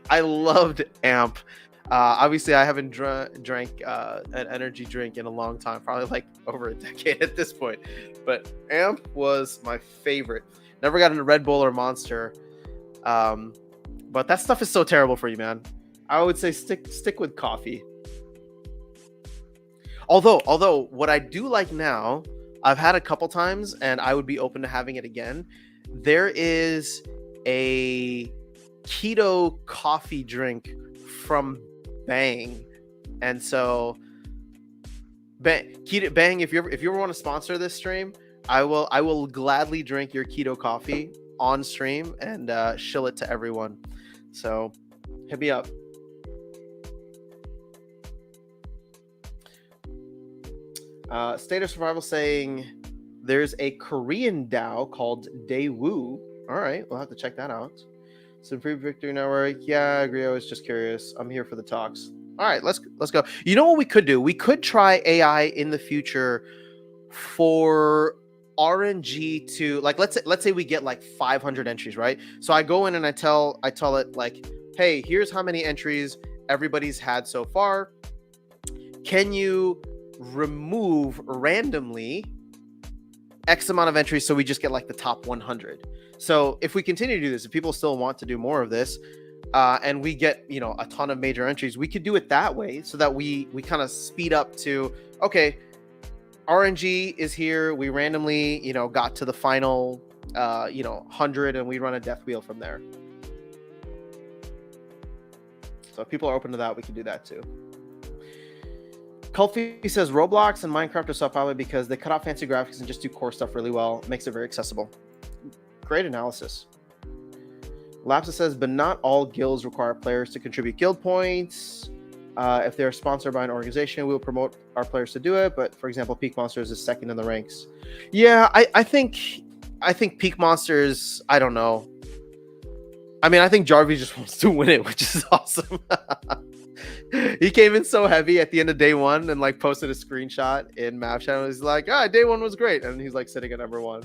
I loved Amp. Obviously, I haven't drank an energy drink in a long time, probably like over a decade at this point. But Amp was my favorite. Never got into Red Bull or Monster. But that stuff is so terrible for you, man. I would say stick with coffee. Although what I do like now, I've had a couple times and I would be open to having it again. There is a keto coffee drink from Bang. And so Bang, if you ever want to sponsor this stream, I will gladly drink your keto coffee on stream and shill it to everyone. So hit me up. State of Survival saying there's a Korean DAO called Daewoo. All right, we'll have to check that out. Supreme Victory Network. Yeah, I agree. I was just curious. I'm here for the talks. All right, let's go. You know what we could do? We could try AI in the future for RNG to, like, let's say we get like 500 entries, right? So I go in and I tell it like, hey, here's how many entries everybody's had so far. Can you remove randomly X amount of entries so we just get like the top 100? So if we continue to do this, if people still want to do more of this, and we get, a ton of major entries, we could do it that way so that we kind of speed up to, okay, RNG is here. We randomly, got to the final, 100, and we run a death wheel from there. So if people are open to that, we can do that too. Kulfi says Roblox and Minecraft are so popular because they cut out fancy graphics and just do core stuff really well. It makes it very accessible. Great analysis. Lapsa says, but not all guilds require players to contribute guild points. If they're sponsored by an organization, we will promote our players to do it. But for example, Peak Monsters is second in the ranks. Yeah, I think Peak Monsters, I don't know. I mean, I think Jarvie just wants to win it, which is awesome. He came in so heavy at the end of day one and like posted a screenshot in Map Channel. He's like, day one was great. And he's like sitting at number one.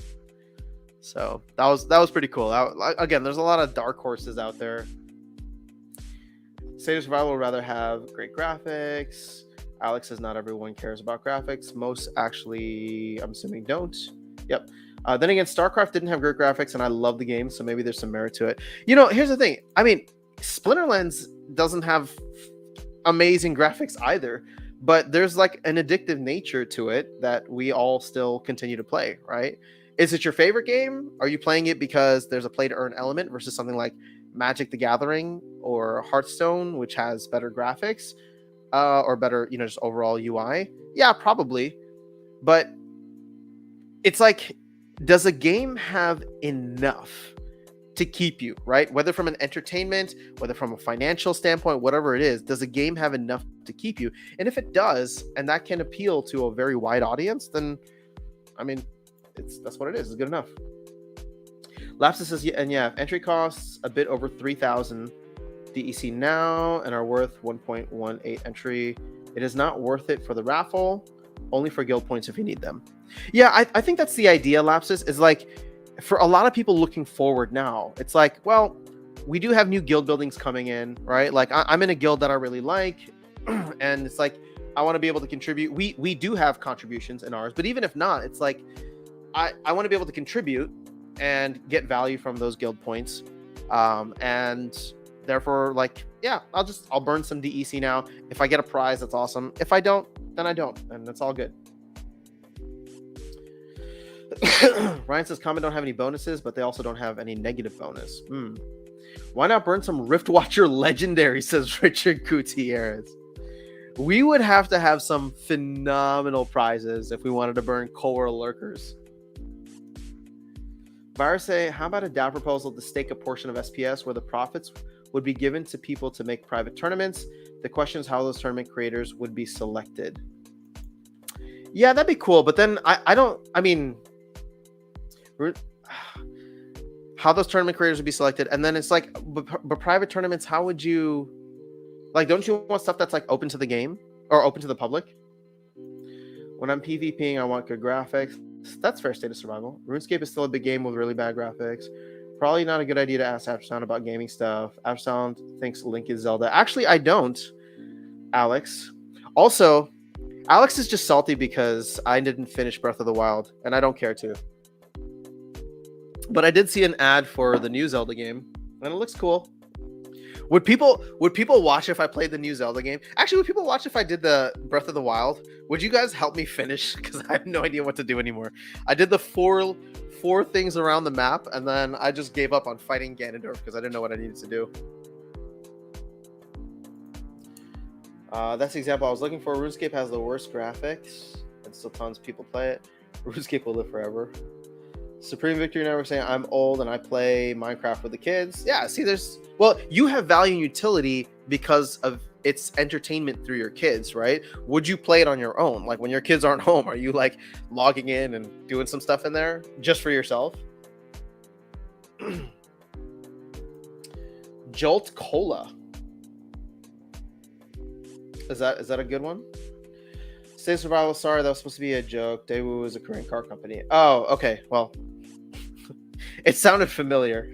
So that was pretty cool. Again, there's a lot of dark horses out there. State of Survival would rather have great graphics. Alex says not everyone cares about graphics. Most actually, I'm assuming, don't. Yep. Then again, StarCraft didn't have great graphics, and I love the game, so maybe there's some merit to it. Here's the thing. I mean, Splinterlands doesn't have amazing graphics either, but there's like an addictive nature to it that we all still continue to play, right? Is it your favorite game? Are you playing it because there's a play to earn element versus something like Magic the Gathering or Hearthstone, which has better graphics or better, just overall UI? Yeah, probably. But it's like, does a game have enough to keep you, right? Whether from an entertainment, whether from a financial standpoint, whatever it is, does a game have enough to keep you? And if it does, and that can appeal to a very wide audience, then I mean, that's what it is. It's good enough. Lapsus says, yeah, entry costs a bit over 3,000 DEC now and are worth 1.18 entry. It is not worth it for the raffle, only for guild points if you need them. Yeah, I think that's the idea, Lapsus, is like, for a lot of people looking forward now, it's like, well, we do have new guild buildings coming in, right? Like, I'm in a guild that I really like, and it's like, I want to be able to contribute. We do have contributions in ours, but even if not, it's like, I want to be able to contribute and get value from those guild points. And therefore, like, yeah, I'll burn some DEC now. If I get a prize, that's awesome. If I don't, then I don't, and that's all good. Ryan says, Common don't have any bonuses, but they also don't have any negative bonus. Why not burn some Rift Watcher Legendary, says Richard Gutierrez. We would have to have some phenomenal prizes if we wanted to burn Core Lurkers. Virus say, how about a DAO proposal to stake a portion of SPS where the profits would be given to people to make private tournaments? The question is how those tournament creators would be selected. Yeah, that'd be cool, but then how those tournament creators would be selected, and then it's like, but private tournaments, how would you, like, don't you want stuff that's like open to the game or open to the public? When I'm PvPing, I want good graphics. That's fair state of survival. RuneScape is still a big game with really bad graphics. Probably not a good idea to ask Aftersound about gaming stuff. Aftersound thinks Link is Zelda. Actually, I don't, Alex. Also, Alex is just salty because I didn't finish Breath of the Wild, and I don't care to. But I did see an ad for the new Zelda game, and it looks cool. Would people watch if I played the new Zelda game? Actually, would people watch if I did the Breath of the Wild? Would you guys help me finish? Because I have no idea what to do anymore. I did the four things around the map, and then I just gave up on fighting Ganondorf because I didn't know what I needed to do. That's the example I was looking for. RuneScape has the worst graphics, and still tons of people play it. RuneScape will live forever. Supreme Victory Network saying, I'm old and I play Minecraft with the kids. Yeah, see, you have value and utility because of its entertainment through your kids, right? Would you play it on your own? Like, when your kids aren't home, are you like logging in and doing some stuff in there just for yourself? Jolt Cola. Is that a good one? Stay Survival, sorry, that was supposed to be a joke. Daewoo is a Korean car company. Oh, okay. Well, it sounded familiar.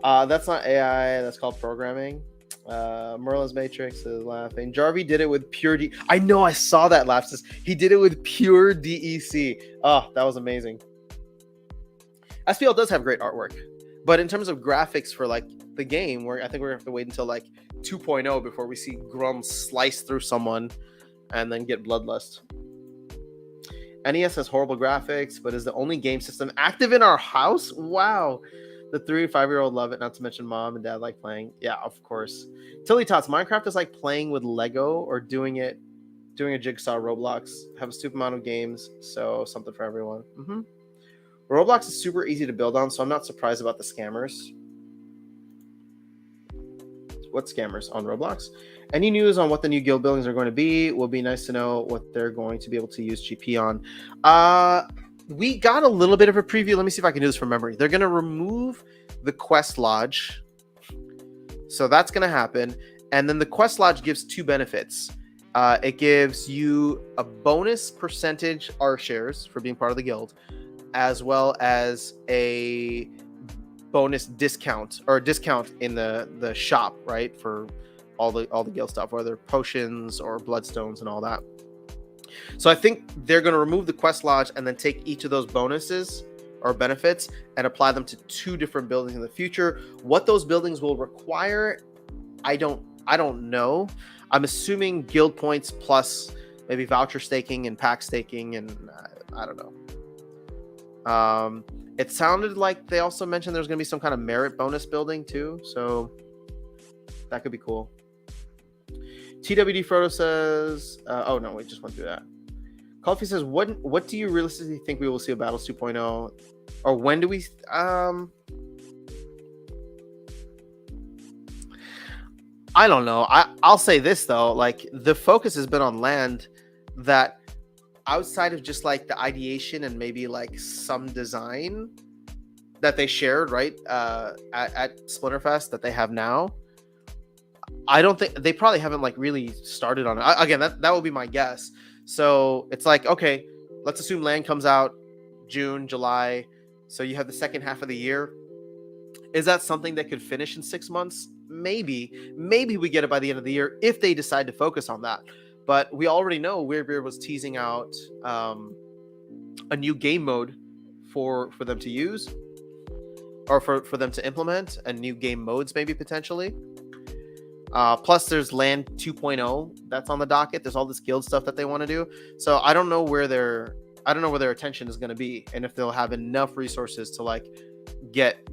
That's not AI. That's called programming. Merlin's Matrix is laughing. Jarvie did it with pure D. I know, I saw that, Lapsus. He did it with pure DEC. Oh, that was amazing. SPL does have great artwork, but in terms of graphics for like the game, I think we're gonna have to wait until like 2.0 before we see Grum slice through someone and then get bloodlust. NES has horrible graphics, but is the only game system active in our house? Wow. The 3 5-year-old love it, not to mention mom and dad like playing. Yeah, of course. Tilly Tots, Minecraft is like playing with Lego or doing a jigsaw. Roblox have a stupid amount of games, so something for everyone. Roblox is super easy to build on, so I'm not surprised about the scammers. What scammers on Roblox? Any news on what the new guild buildings are going to be? Will be nice to know what they're going to be able to use GP on. We got a little bit of a preview. Let me see if I can do this from memory. They're going to remove the Quest Lodge. So that's going to happen. And then the Quest Lodge gives 2 benefits. It gives you a bonus percentage R shares for being part of the guild, as well as a bonus discount in the shop, right? For all the guild stuff, whether potions or bloodstones and all that. So I think they're going to remove the Quest Lodge and then take each of those bonuses or benefits and apply them to 2 different buildings in the future. What those buildings will require, I don't know. I'm assuming guild points plus maybe voucher staking and pack staking, and I don't know. It sounded like they also mentioned there's going to be some kind of merit bonus building too, so that could be cool. TWD Frodo says, oh no, we just went through that. Coffee says, what do you realistically think we will see of Battles 2.0? Or when do we, I don't know. I'll say this though, like the focus has been on land, that outside of just like the ideation and maybe like some design that they shared, right, at Splinterfest that they have now, I don't think they probably haven't like really started on it. Again, that would be my guess. So it's like, okay, let's assume land comes out June, July. So you have the second half of the year. Is that something that could finish in 6 months? Maybe. Maybe we get it by the end of the year if they decide to focus on that. But we already know Weirdbeard was teasing out a new game mode for them to use, or for them to implement, and new game modes maybe potentially. Plus there's Land 2.0 that's on the docket. There's all this guild stuff that they want to do. So I don't know where their attention is going to be, and if they'll have enough resources to like get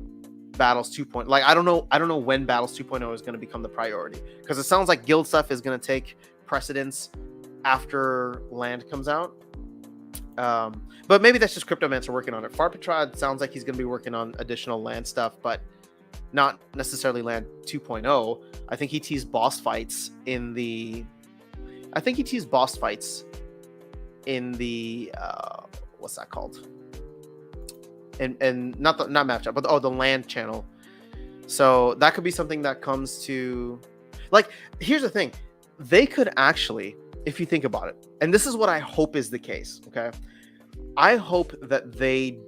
Battles 2.0. Like I don't know when Battles 2.0 is going to become the priority, because it sounds like guild stuff is going to take precedence after land comes out. But maybe that's just Cryptomancer working on it. Farpetrad sounds like he's going to be working on additional land stuff, but not necessarily Land 2.0. I think he teased boss fights in the what's that called? And not map chat, but the land channel. So that could be something that comes to, like, here's the thing. They could actually, if you think about it, and this is what I hope is the case, okay? I hope that they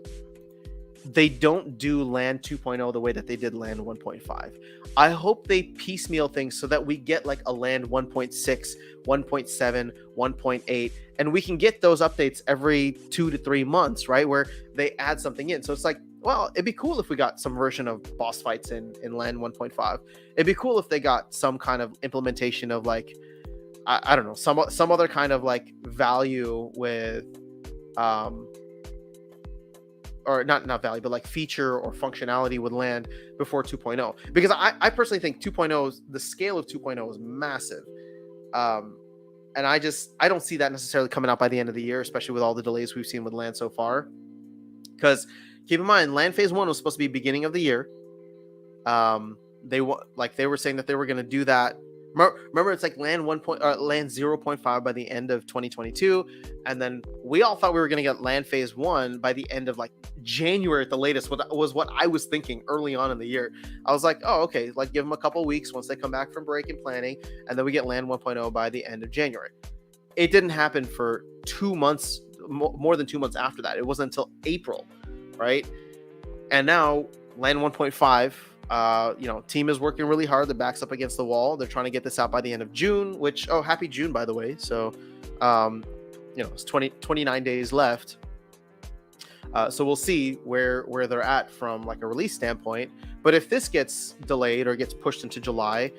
don't do Land 2.0 the way that they did Land 1.5. I hope they piecemeal things so that we get like a Land 1.6, 1.7, 1.8, and we can get those updates every 2 to 3 months, right? Where they add something in. So it's like, well, it'd be cool if we got some version of boss fights in Land 1.5. It'd be cool if they got some kind of implementation of like, I don't know, some other kind of like value with, or not value, but like feature or functionality with land before 2.0. Because I personally think 2.0, the scale of 2.0 is massive. And I don't see that necessarily coming out by the end of the year, especially with all the delays we've seen with land so far. Because keep in mind, land phase 1 was supposed to be beginning of the year. They were saying that they were going to do that. Remember, it's like land 0.5 by the end of 2022, and then we all thought we were going to get land phase 1 by the end of like January at the latest. What I was thinking early on in the year. I was like, oh, okay, like give them a couple weeks once they come back from break and planning, and then we get land 1.0 by the end of January. It didn't happen for 2 months, more than 2 months after that. It wasn't until April, right? And now land 1.5. Team is working really hard. The back's up against the wall. They're trying to get this out by the end of June, which, happy June, by the way. So, it's 29 days left. So we'll see where they're at from like a release standpoint. But if this gets delayed or gets pushed into July,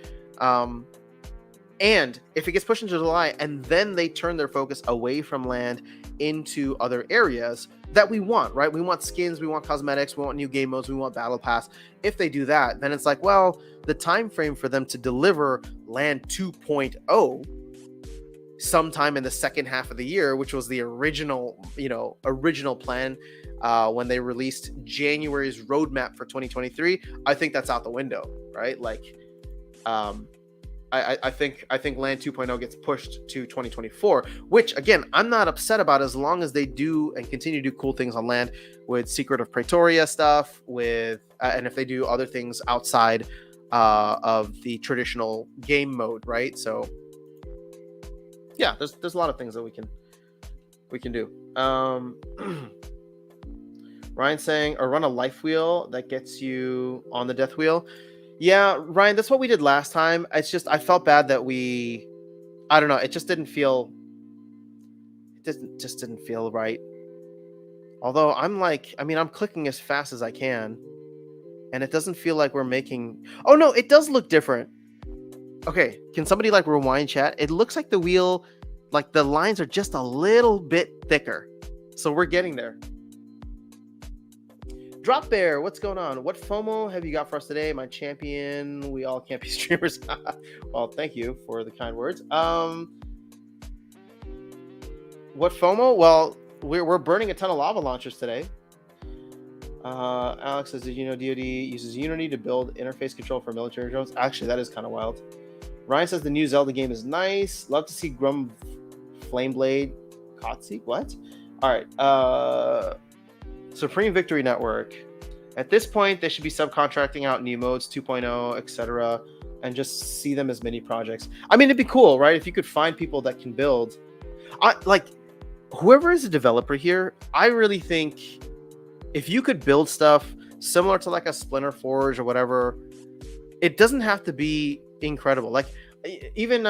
and if it gets pushed into July and then they turn their focus away from land into other areas that we want, right? We want skins, we want cosmetics, we want new game modes, we want battle pass. If they do that, then it's like, well, the time frame for them to deliver land 2.0 sometime in the second half of the year, which was the original plan when they released January's roadmap for 2023, I think that's out the window, right? Like, I think land 2.0 gets pushed to 2024, which again, I'm not upset about as long as they do and continue to do cool things on land with Secret of Praetoria stuff, with and if they do other things outside of the traditional game mode, right? So yeah, there's a lot of things that we can do. Ryan saying, or run a life wheel that gets you on the death wheel. Yeah, Ryan, that's what we did last time. It's just, I felt bad that I don't know, it just didn't feel right. Although I'm clicking as fast as I can, and it doesn't feel like we're making, oh no, it does look different. Okay, can somebody like rewind chat? It looks like the wheel, like the lines are just a little bit thicker. So we're getting there. Drop Bear, what's going on? What FOMO have you got for us today? My champion, we all can't be streamers. Well, thank you for the kind words. What FOMO? Well, we're burning a ton of lava launchers today. Alex says, did you know DoD uses Unity to build interface control for military drones? Actually, that is kind of wild. Ryan says the new Zelda game is nice. Love to see Grum Flameblade Kotzi. What? All right. Supreme Victory Network. At this point, they should be subcontracting out new modes 2.0, etc., and just see them as mini projects. I mean, it'd be cool, right? If you could find people that can build. Like, whoever is a developer here, I really think if you could build stuff similar to like a Splinter Forge or whatever, it doesn't have to be incredible. Like, even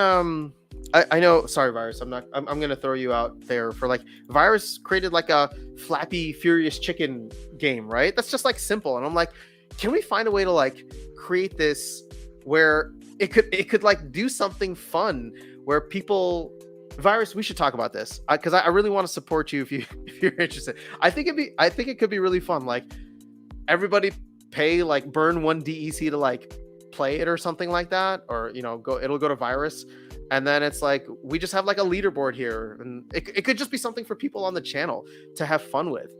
I know, sorry Virus, I'm gonna throw you out there for like, Virus created like a Flappy Furious Chicken game, right? That's just like simple, and I'm like, can we find a way to like create this where it could like do something fun where people, Virus, we should talk about this, because I really want to support you if you're interested. I think it could be really fun. Like, everybody pay, like, burn 1 DEC to like play it or something like that, or it'll go to Virus, and then it's like we just have like a leaderboard here, and it could just be something for people on the channel to have fun with.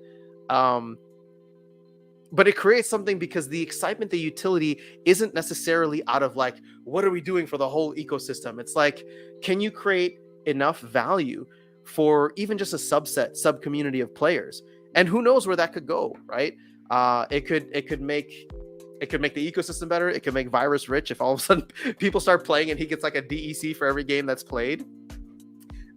But it creates something because the excitement, the utility isn't necessarily out of like, what are we doing for the whole ecosystem? It's like, can you create enough value for even just a sub community of players? And who knows where that could go, right? It could make the ecosystem better. It could make Virus rich if all of a sudden people start playing and he gets like a DEC for every game that's played.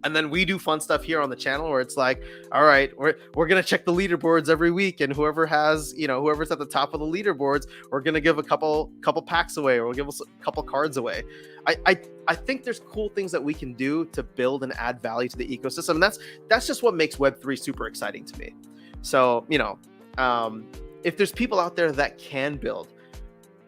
And then we do fun stuff here on the channel where it's like, all right, we're gonna check the leaderboards every week, and whoever's at the top of the leaderboards, we're gonna give a couple packs away, or we'll give us a couple cards away. I think there's cool things that we can do to build and add value to the ecosystem. And that's just what makes Web3 super exciting to me. So, if there's people out there that can build,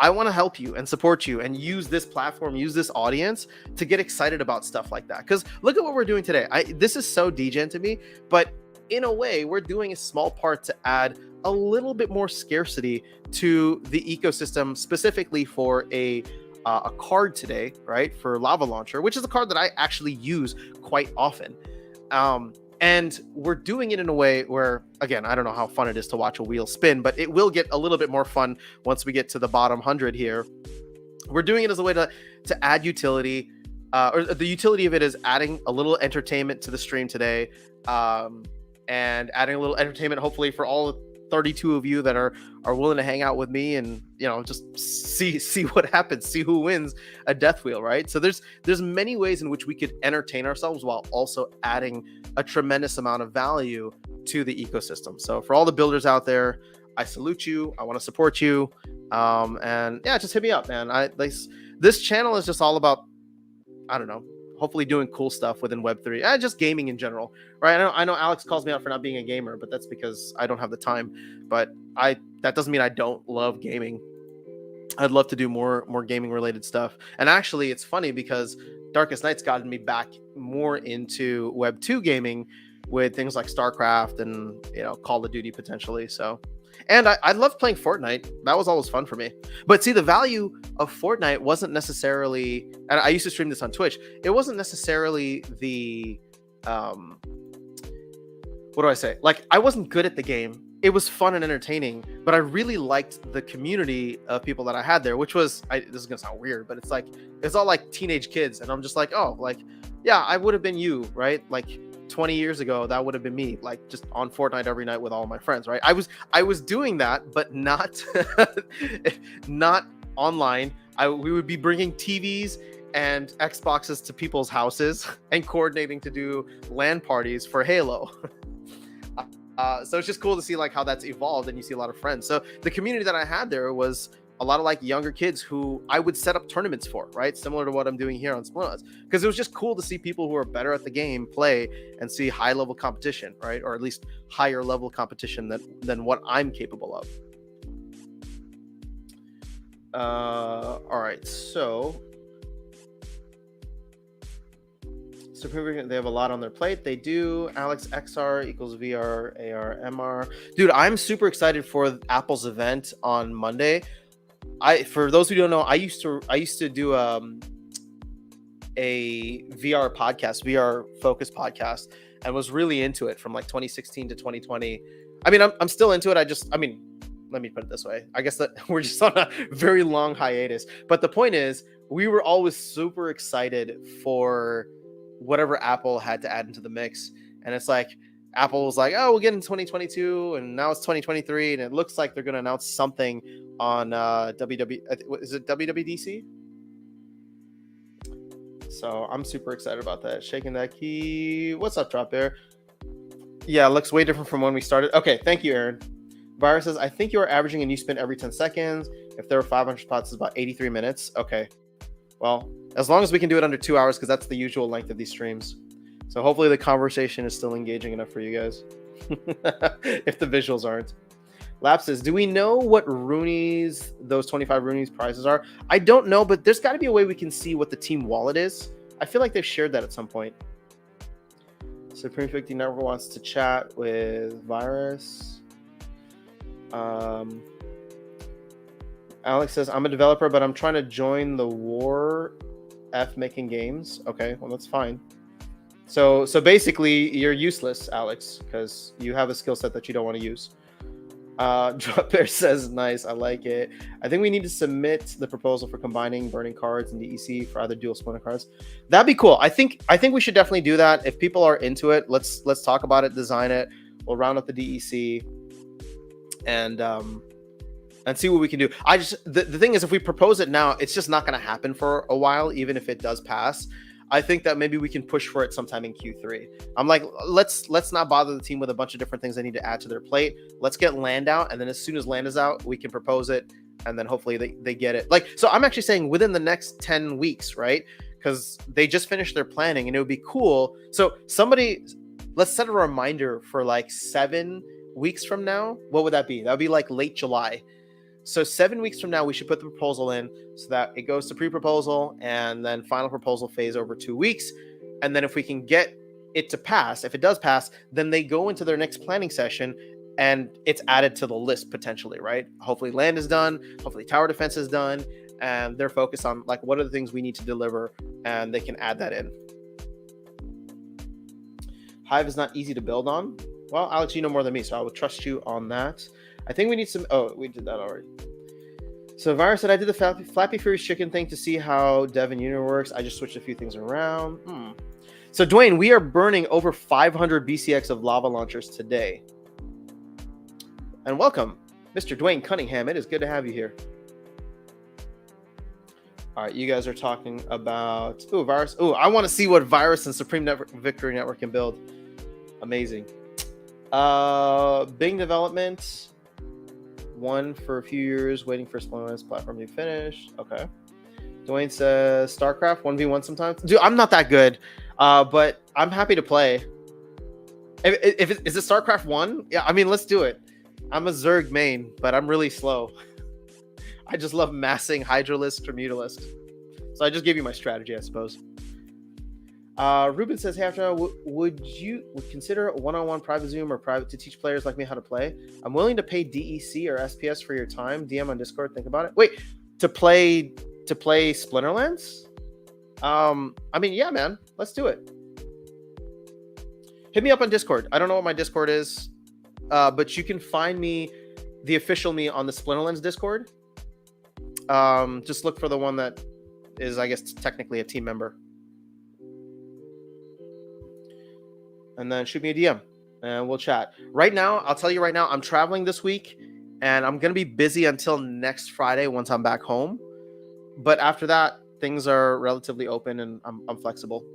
I want to help you and support you and use this platform, use this audience to get excited about stuff like that. Because look at what we're doing today. This is so degen to me, but in a way, we're doing a small part to add a little bit more scarcity to the ecosystem, specifically for a card today, right? For Lava Launcher, which is a card that I actually use quite often. And we're doing it in a way where, again, I don't know how fun it is to watch a wheel spin, but it will get a little bit more fun once we get to the bottom 100 here. We're doing it as a way to add utility, or the utility of it is adding a little entertainment to the stream today, and adding a little entertainment, hopefully, for all 32 of you that are willing to hang out with me and just see what happens, see who wins a death wheel, right? So there's many ways in which we could entertain ourselves while also adding a tremendous amount of value to the ecosystem. So for all the builders out there, I salute you. I want to support you, and yeah, just hit me up, man. This channel is just all about, I don't know, hopefully doing cool stuff within Web3, and just gaming in general, right? I know Alex calls me out for not being a gamer, but that's because I don't have the time. But that doesn't mean I don't love gaming. I'd love to do more gaming related stuff. And actually, it's funny because Darkest Night's gotten me back more into Web2 gaming with things like StarCraft and Call of Duty potentially. So, and I love playing Fortnite. That was always fun for me. But see, the value of Fortnite wasn't necessarily, and I used to stream this on Twitch, it wasn't necessarily the what do I say? Like, I wasn't good at the game. It was fun and entertaining, but I really liked the community of people that I had there, which was, this is gonna sound weird, but it's all like teenage kids, and I'm just like, oh, like, yeah, I would have been you, right? Like 20 years ago, that would have been me, like just on Fortnite every night with all my friends, right? I was doing that, but not not online. We would be bringing TVs and Xboxes to people's houses and coordinating to do LAN parties for Halo. So it's just cool to see like how that's evolved, and you see a lot of friends. So the community that I had there was a lot of like younger kids who I would set up tournaments for, right? Similar to what I'm doing here on Splinter, because it was just cool to see people who are better at the game play and see high level competition, right? Or at least higher level competition than what I'm capable of. All right, so they have a lot on their plate. They do. Alex, XR equals VR, AR, MR. Dude, I'm super excited for Apple's event on Monday. For those who don't know, I used to do a VR podcast, VR focused podcast, and was really into it from like 2016 to 2020. I mean, I'm still into it. Let me put it this way. I guess that we're just on a very long hiatus. But the point is, we were always super excited for whatever Apple had to add into the mix. And it's like Apple was like, oh, we'll get in 2022, and now it's 2023, and it looks like they're going to announce something on is it WWDC? So I'm super excited about that. Shaking that key. What's up, Drop Bear? Yeah, it looks way different from when we started. Okay, thank you, Aaron. Virus says, I think you are averaging a new spin every 10 seconds. If there were 500 spots, it's about 83 minutes. Okay. Well, as long as we can do it under 2 hours, because that's the usual length of these streams. So hopefully the conversation is still engaging enough for you guys. If the visuals aren't. Lap says, do we know what Rooney's, those 25 Rooney's prizes are? I don't know, but there's got to be a way we can see what the team wallet is. I feel like they've shared that at some point. Supreme 50 Network wants to chat with Virus. Alex says, I'm a developer, but I'm trying to join the war F making games. Okay, well, that's fine. So basically, you're useless, Alex, because you have a skill set that you don't want to use. Drop Bear says, nice, I like it. I think we need to submit the proposal for combining burning cards and DEC for either dual splinter cards. That'd be cool. I think we should definitely do that. If people are into it, let's talk about it, design it. We'll round up the DEC and see what we can do. The thing is, if we propose it now, it's just not going to happen for a while, even if it does pass. I think that maybe we can push for it sometime in Q3. I'm like, let's not bother the team with a bunch of different things they need to add to their plate. Let's get land out, and then as soon as land is out, we can propose it, and then hopefully they get it. Like, so I'm actually saying within the next 10 weeks, right? Because they just finished their planning, and it would be cool. So let's set a reminder for like 7 weeks from now. What would that be? That would be like late July. So 7 weeks from now, we should put the proposal in so that it goes to pre-proposal and then final proposal phase over 2 weeks. And then if we can get it to pass, if it does pass, then they go into their next planning session and it's added to the list potentially, right? Hopefully land is done. Hopefully tower defense is done. And they're focused on like, what are the things we need to deliver? And they can add that in. Hive is not easy to build on. Well, Alex, you know more than me, so I will trust you on that. I think we need some... Oh, we did that already. So Virus said, I did the Flappy Furious chicken thing to see how Dev and Unit works. I just switched a few things around. So Dwayne, we are burning over 500 BCX of lava launchers today. And welcome, Mr. Dwayne Cunningham. It is good to have you here. All right, you guys are talking about... Ooh, Virus. Ooh, I want to see what Virus and Supreme Victory Network can build. Amazing. Bing development... One for a few years, waiting for Splinterlands platform to be finished. Okay. Dwayne says StarCraft 1v1 sometimes. Dude, I'm not that good, but I'm happy to play. If is it StarCraft 1? Yeah, I mean, let's do it. I'm a Zerg main, but I'm really slow. I just love massing Hydralisk or Mutalisk. So I just gave you my strategy, I suppose. Ruben says, hey, after would you consider a one-on-one private Zoom or private to teach players like me how to play? I'm willing to pay DEC or SPS for your time. DM on Discord. Think about it. Wait, to play Splinterlands? I mean, yeah, man, let's do it. Hit me up on Discord. I don't know what my Discord is, but you can find me, the official me, on the Splinterlands Discord. Just look for the one that is, I guess, technically a team member. And then shoot me a DM and we'll chat. Right now, I'll tell you right now, I'm traveling this week and I'm going to be busy until next Friday once I'm back home. But after that, things are relatively open and I'm flexible.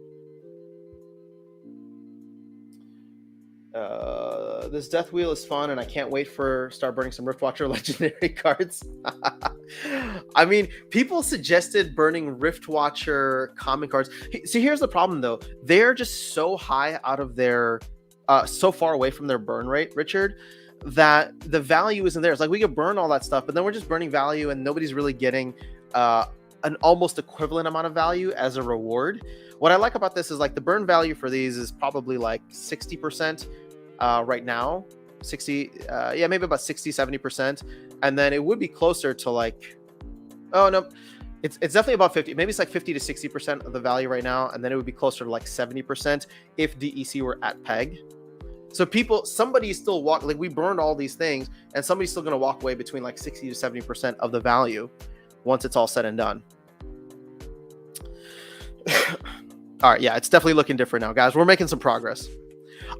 This Death Wheel is fun and I can't wait for start burning some Riftwatcher legendary cards. I mean, people suggested burning Riftwatcher common cards. See, here's the problem though. They're just so high out of their, so far away from their burn rate, Richard, that the value isn't there. It's like we could burn all that stuff, but then we're just burning value and nobody's really getting an almost equivalent amount of value as a reward. What I like about this is like the burn value for these is probably like 60% right now. 60, yeah, maybe about 60, 70%. And then it would be closer to like, oh no, it's definitely about 50. Maybe it's like 50 to 60% of the value right now. And then it would be closer to like 70% if DEC were at peg. So somebody's still like we burned all these things and somebody's still going to walk away between like 60 to 70% of the value once it's all said and done. All right, yeah, it's definitely looking different now, guys. We're making some progress.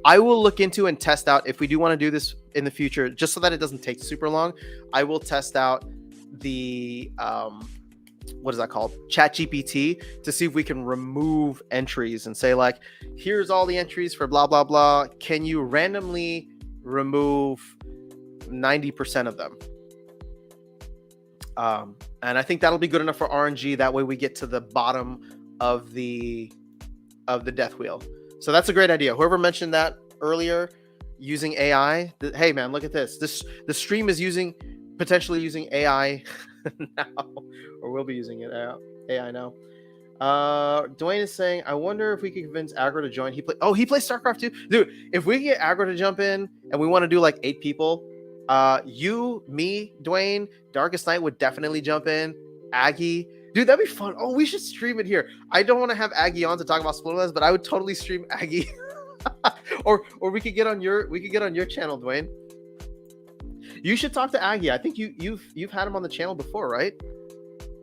I will look into and test out if we do want to do this in the future, just so that it doesn't take super long. I will test out the what is that called? ChatGPT, to see if we can remove entries and say, like, here's all the entries for blah blah blah. Can you randomly remove 90% of them? And I think that'll be good enough for RNG. That way we get to the bottom of the death wheel. So that's a great idea. Whoever mentioned that earlier, using AI. Hey man, look at this. The stream is potentially using AI now, or will be using it AI now. Dwayne is saying, I wonder if we could convince Aggro to join. He plays StarCraft too, dude. If we get Aggro to jump in and we want to do like 8 people, you, me, Dwayne, Darkest Night would definitely jump in. Aggie. Dude, that'd be fun. Oh, we should stream it here. I don't want to have Aggie on to talk about Splinterlands, but I would totally stream Aggie. or we could get on your channel, Dwayne. You should talk to Aggie. I think you've had him on the channel before, right?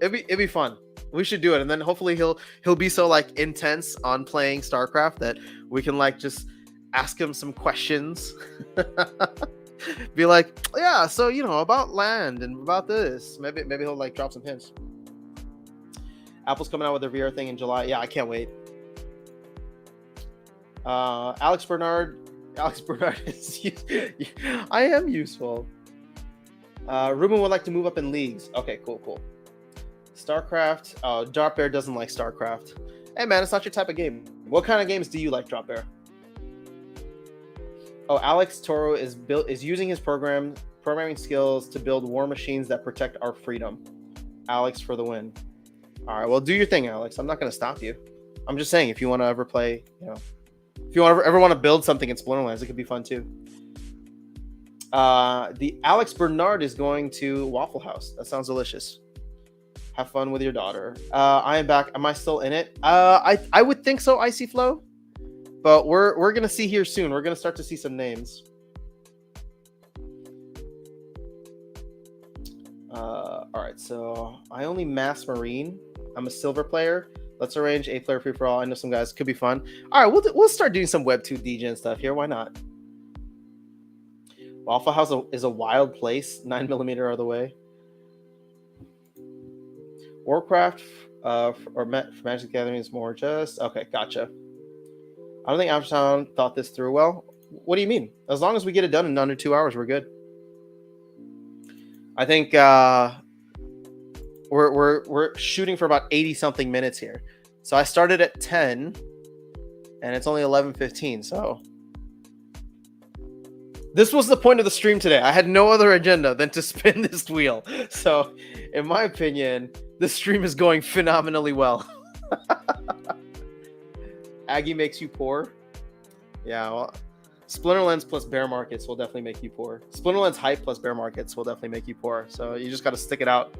It'd be fun. We should do it, and then hopefully he'll be so like intense on playing StarCraft that we can like just ask him some questions. Be like, yeah, so about land and about this. Maybe he'll like drop some hints. Apple's coming out with their VR thing in July. Yeah, I can't wait. Alex Bernard is I am useful. Ruben would like to move up in leagues. Okay, cool. StarCraft. Drop Bear doesn't like StarCraft. Hey man, it's not your type of game. What kind of games do you like, Drop Bear? Oh, Alex Toro is using his programming skills to build war machines that protect our freedom. Alex for the win. All right, well, do your thing, Alex. I'm not going to stop you. I'm just saying, if you want to ever play, if you ever want to build something in Splinterlands, it could be fun too. The Alex Bernard is going to Waffle House. That sounds delicious. Have fun with your daughter. I am back. Am I still in it? I would think so, Icy Flow. But we're gonna see here soon. We're gonna start to see some names. All right, so I only mass Marine. I'm a silver player. Let's arrange 8-player free for all. I know some guys, could be fun. All right, we'll start doing some Web 2 DJ stuff here. Why not? Waffle House is a wild place. 9mm are the way. Warcraft or Magic the Gathering is more just okay. Gotcha. I don't think Aftertown thought this through well. What do you mean? As long as we get it done in under 2 hours, we're good. I think we're shooting for about 80 something minutes here. So I started at 10, and it's only 11:15. So this was the point of the stream today. I had no other agenda than to spin this wheel. So, in my opinion, the stream is going phenomenally well. Aggie makes you poor. Yeah, well, Splinterlands plus bear markets will definitely make you poor. Splinterlands hype plus bear markets will definitely make you poor. So you just got to stick it out.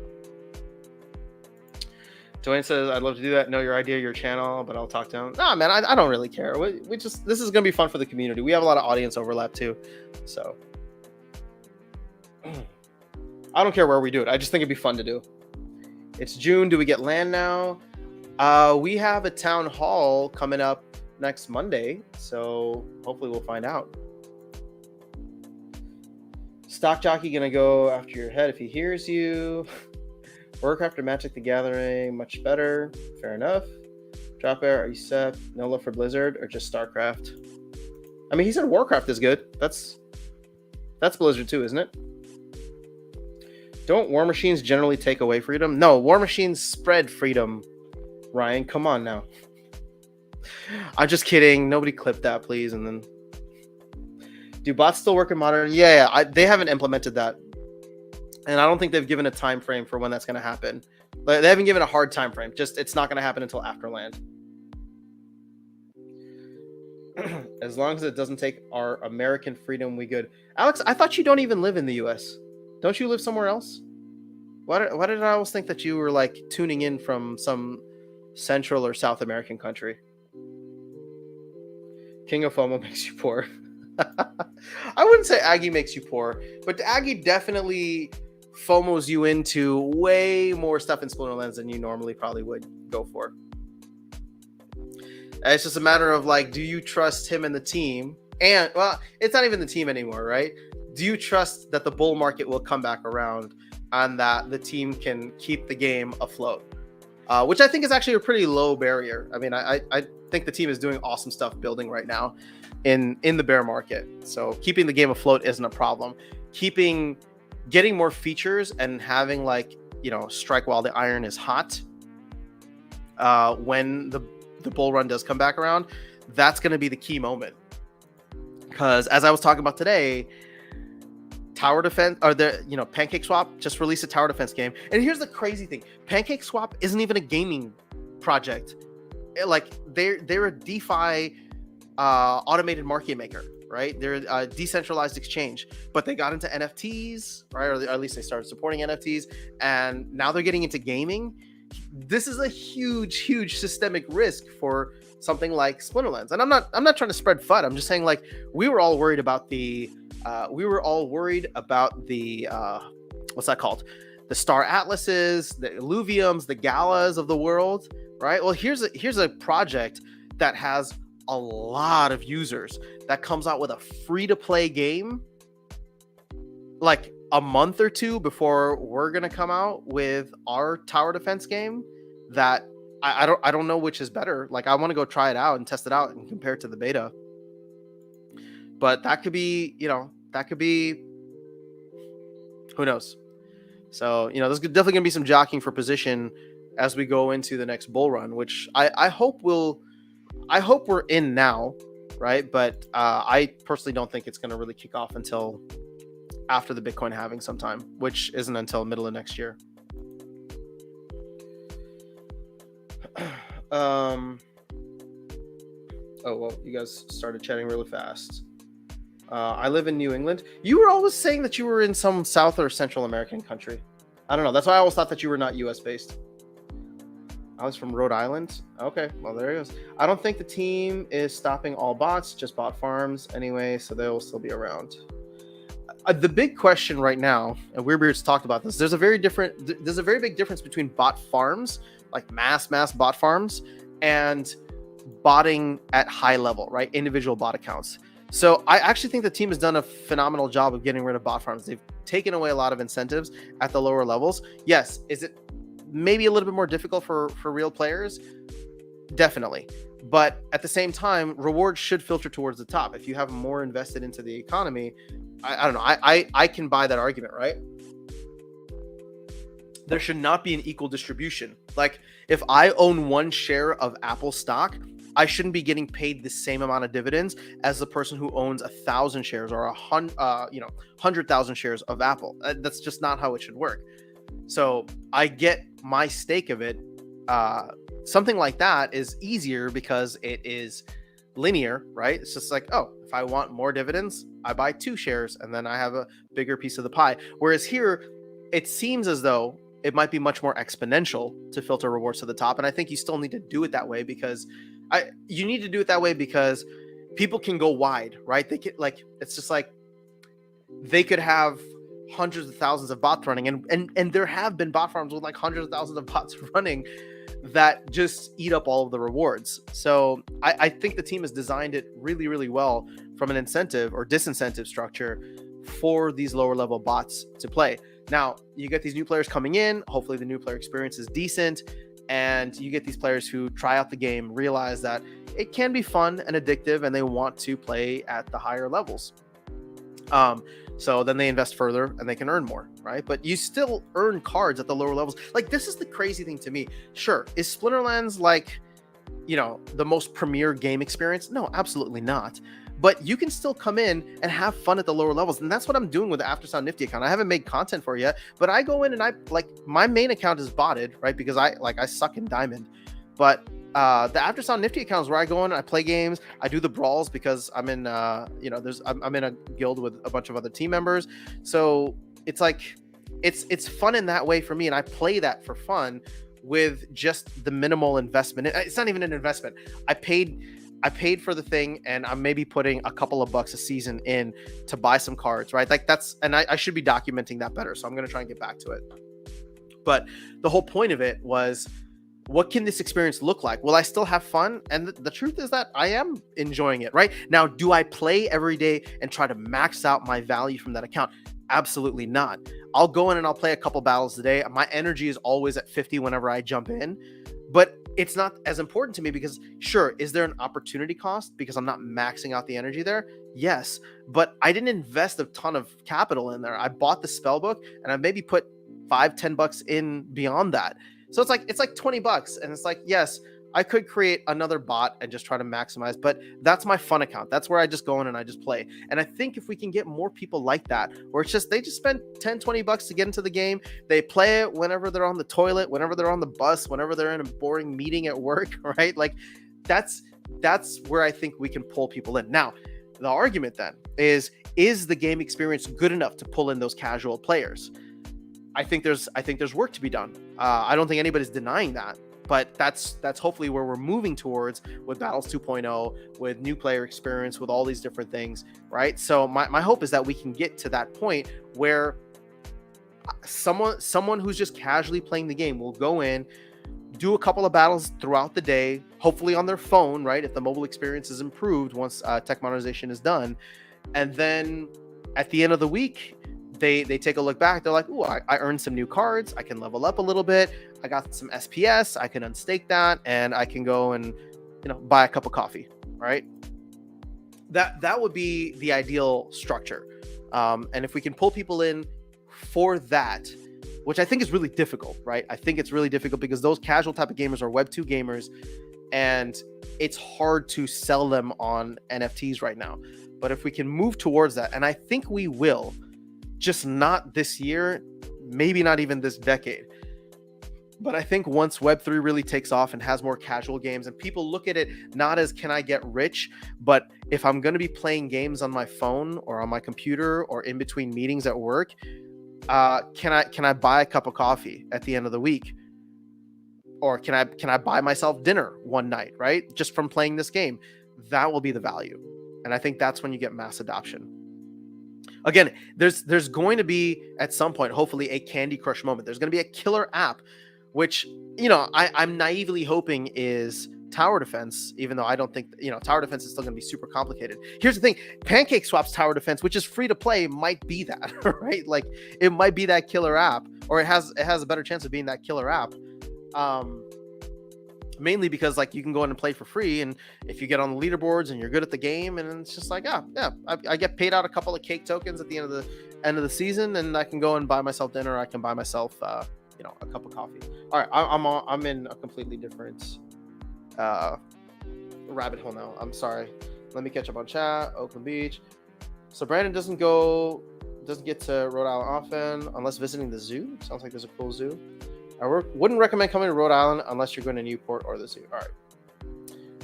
Dwayne says, I'd love to do that. Know your idea, your channel, but I'll talk to him. Nah, man, I don't really care. This is going to be fun for the community. We have a lot of audience overlap too. So I don't care where we do it. I just think it'd be fun to do. It's June. Do we get land now? We have a town hall coming up next Monday, so hopefully we'll find out. Stock Jockey gonna go after your head if he hears you. Warcraft or Magic the Gathering, much better. Fair enough. Drop Bear, are you set? No love for Blizzard or just StarCraft? I mean, he said Warcraft is good. That's Blizzard too, isn't it? Don't war machines generally take away freedom? No, war machines spread freedom. Ryan, come on now. I'm just kidding. Nobody clip that, please. And then, do bots still work in Modern? Yeah, they haven't implemented that, and I don't think they've given a time frame for when that's going to happen. But they haven't given a hard time frame. Just it's not going to happen until after land. As long as it doesn't take our American freedom, we good. Alex, I thought you don't even live in the U.S. Don't you live somewhere else? Why did I always think that you were like tuning in from some Central or South American country? King of FOMO makes you poor. I wouldn't say Aggie makes you poor, but Aggie definitely FOMOs you into way more stuff in Splinterlands than you normally probably would go for. It's just a matter of like, do you trust him and the team? And well, it's not even the team anymore, right? Do you trust that the bull market will come back around and that the team can keep the game afloat? Which I think is actually a pretty low barrier. I mean, I think the team is doing awesome stuff building right now in the bear market. So keeping the game afloat isn't a problem. Getting more features and having like, strike while the iron is hot when the bull run does come back around, that's going to be the key moment. Because as I was talking about today, Tower Defense or Pancake Swap just released a tower defense game. And here's the crazy thing. Pancake Swap isn't even a gaming project. Like they're a DeFi automated market maker, right? They're a decentralized exchange, but they got into NFTs, right? Or at least they started supporting NFTs, and now they're getting into gaming. This is a huge systemic risk for something like Splinterlands. And I'm not trying to spread FUD. I'm just saying, like, we were all worried about the what's that called? The Star Atlases, the Illuviums, the Galas of the world, right? Well, here's a project that has a lot of users that comes out with a free-to-play game like a month or two before we're gonna come out with our tower defense game. That I don't know which is better. Like, I want to go try it out and test it out and compare it to the beta. But that could be, who knows? So, there's definitely gonna be some jockeying for position as we go into the next bull run, which I hope we're in now, right? But I personally don't think it's gonna really kick off until after the Bitcoin halving sometime, which isn't until middle of next year. Oh, well, you guys started chatting really fast. I live in New England. You were always saying that you were in some South or Central American country. I don't know. That's why I always thought that you were not US based. I was from Rhode Island. Okay, well, there he goes. I don't think the team is stopping all bots, just bot farms anyway, so they'll still be around. The big question right now, and Weirdbeard's talked about this, there's a very big difference between bot farms, like mass bot farms, and botting at high level, right? Individual bot accounts. So I actually think the team has done a phenomenal job of getting rid of bot farms. They've taken away a lot of incentives at the lower levels. Yes, is it maybe a little bit more difficult for real players? Definitely. But at the same time, rewards should filter towards the top. If you have more invested into the economy, I don't know. I can buy that argument, right? There should not be an equal distribution. Like, if I own one share of Apple stock, I shouldn't be getting paid the same amount of dividends as the person who owns 1,000 shares or 100,000 shares of Apple. That's just not how it should work. So I get my stake of it. Something like that is easier because it is linear, right? It's just like, oh, if I want more dividends, I buy 2 shares and then I have a bigger piece of the pie. Whereas here, it seems as though it might be much more exponential to filter rewards to the top. And I think you still need to do it that way because people can go wide, right? They could, like, it's just like they could have hundreds of thousands of bots running, and there have been bot farms with like hundreds of thousands of bots running that just eat up all of the rewards. So I think the team has designed it really, really well from an incentive or disincentive structure for these lower level bots to play. Now, you get these new players coming in. Hopefully the new player experience is decent, and you get these players who try out the game, realize that it can be fun and addictive, and they want to play at the higher levels. So then they invest further and they can earn more, right? But you still earn cards at the lower levels. Like, this is the crazy thing to me. Sure, is Splinterlands like, the most premier game experience? No, absolutely not. But you can still come in and have fun at the lower levels. And that's what I'm doing with the Aftersound Nifty account. I haven't made content for it yet, but I go in and my main account is botted, right? Because I suck in Diamond. But the Aftersound Nifty account is where I go in and I play games. I do the brawls because I'm in, I'm in a guild with a bunch of other team members. So it's like, it's fun in that way for me. And I play that for fun with just the minimal investment. It's not even an investment. I paid for the thing, and I'm maybe putting a couple of bucks a season in to buy some cards, right? Like, and I should be documenting that better. So I'm going to try and get back to it. But the whole point of it was, what can this experience look like? Will I still have fun? And the truth is that I am enjoying it, right? Now, do I play every day and try to max out my value from that account? Absolutely not. I'll go in and I'll play a couple battles a day. My energy is always at 50 whenever I jump in, but it's not as important to me because, sure, is there an opportunity cost because I'm not maxing out the energy there? Yes, but I didn't invest a ton of capital in there. I bought the spell book and I maybe put $5-10 in beyond that. So it's like $20, and it's like, yes, I could create another bot and just try to maximize, but that's my fun account. That's where I just go in and I just play. And I think if we can get more people like that, where it's just they just spend $10-20 to get into the game, they play it whenever they're on the toilet, whenever they're on the bus, whenever they're in a boring meeting at work, right? Like that's where I think we can pull people in. Now, the argument then is the game experience good enough to pull in those casual players? I think there's work to be done. I don't think anybody's denying that, but that's hopefully where we're moving towards with Battles 2.0, with new player experience, with all these different things, right? So my hope is that we can get to that point where someone who's just casually playing the game will go in, do a couple of battles throughout the day, hopefully on their phone, right? If the mobile experience is improved once tech modernization is done, and then at the end of the week, they take a look back. They're like, "Ooh, I earned some new cards. I can level up a little bit. I got some SPS. I can unstake that, and I can go and buy a cup of coffee." Right? That would be the ideal structure. And if we can pull people in for that, which I think is really difficult, right? I think it's really difficult because those casual type of gamers are Web 2 gamers, and it's hard to sell them on NFTs right now. But if we can move towards that, and I think we will, just not this year, maybe not even this decade. But I think once Web3 really takes off and has more casual games and people look at it not as can I get rich, but if I'm going to be playing games on my phone or on my computer or in between meetings at work, can I buy a cup of coffee at the end of the week? Or can I buy myself dinner one night, right? Just from playing this game. That will be the value. And I think that's when you get mass adoption. Again, there's going to be at some point, hopefully, a Candy Crush moment. There's going to be a killer app, which, I'm naively hoping is tower defense, even though I don't think, tower defense is still going to be super complicated. Here's the thing. PancakeSwap's tower defense, which is free to play, might be that, right? Like it might be that killer app, or it has a better chance of being that killer app. Mainly because like you can go in and play for free, and if you get on the leaderboards and you're good at the game, and it's just like I get paid out a couple of cake tokens at the end of the season, and I can go and buy myself dinner. I can buy myself a cup of coffee. All right, I'm in a completely different rabbit hole now. I'm sorry. Let me catch up on chat. Oakland Beach. So Brandon doesn't get to Rhode Island often unless visiting the zoo. Sounds like there's a cool zoo. I wouldn't recommend coming to Rhode Island unless you're going to Newport or the zoo. All right.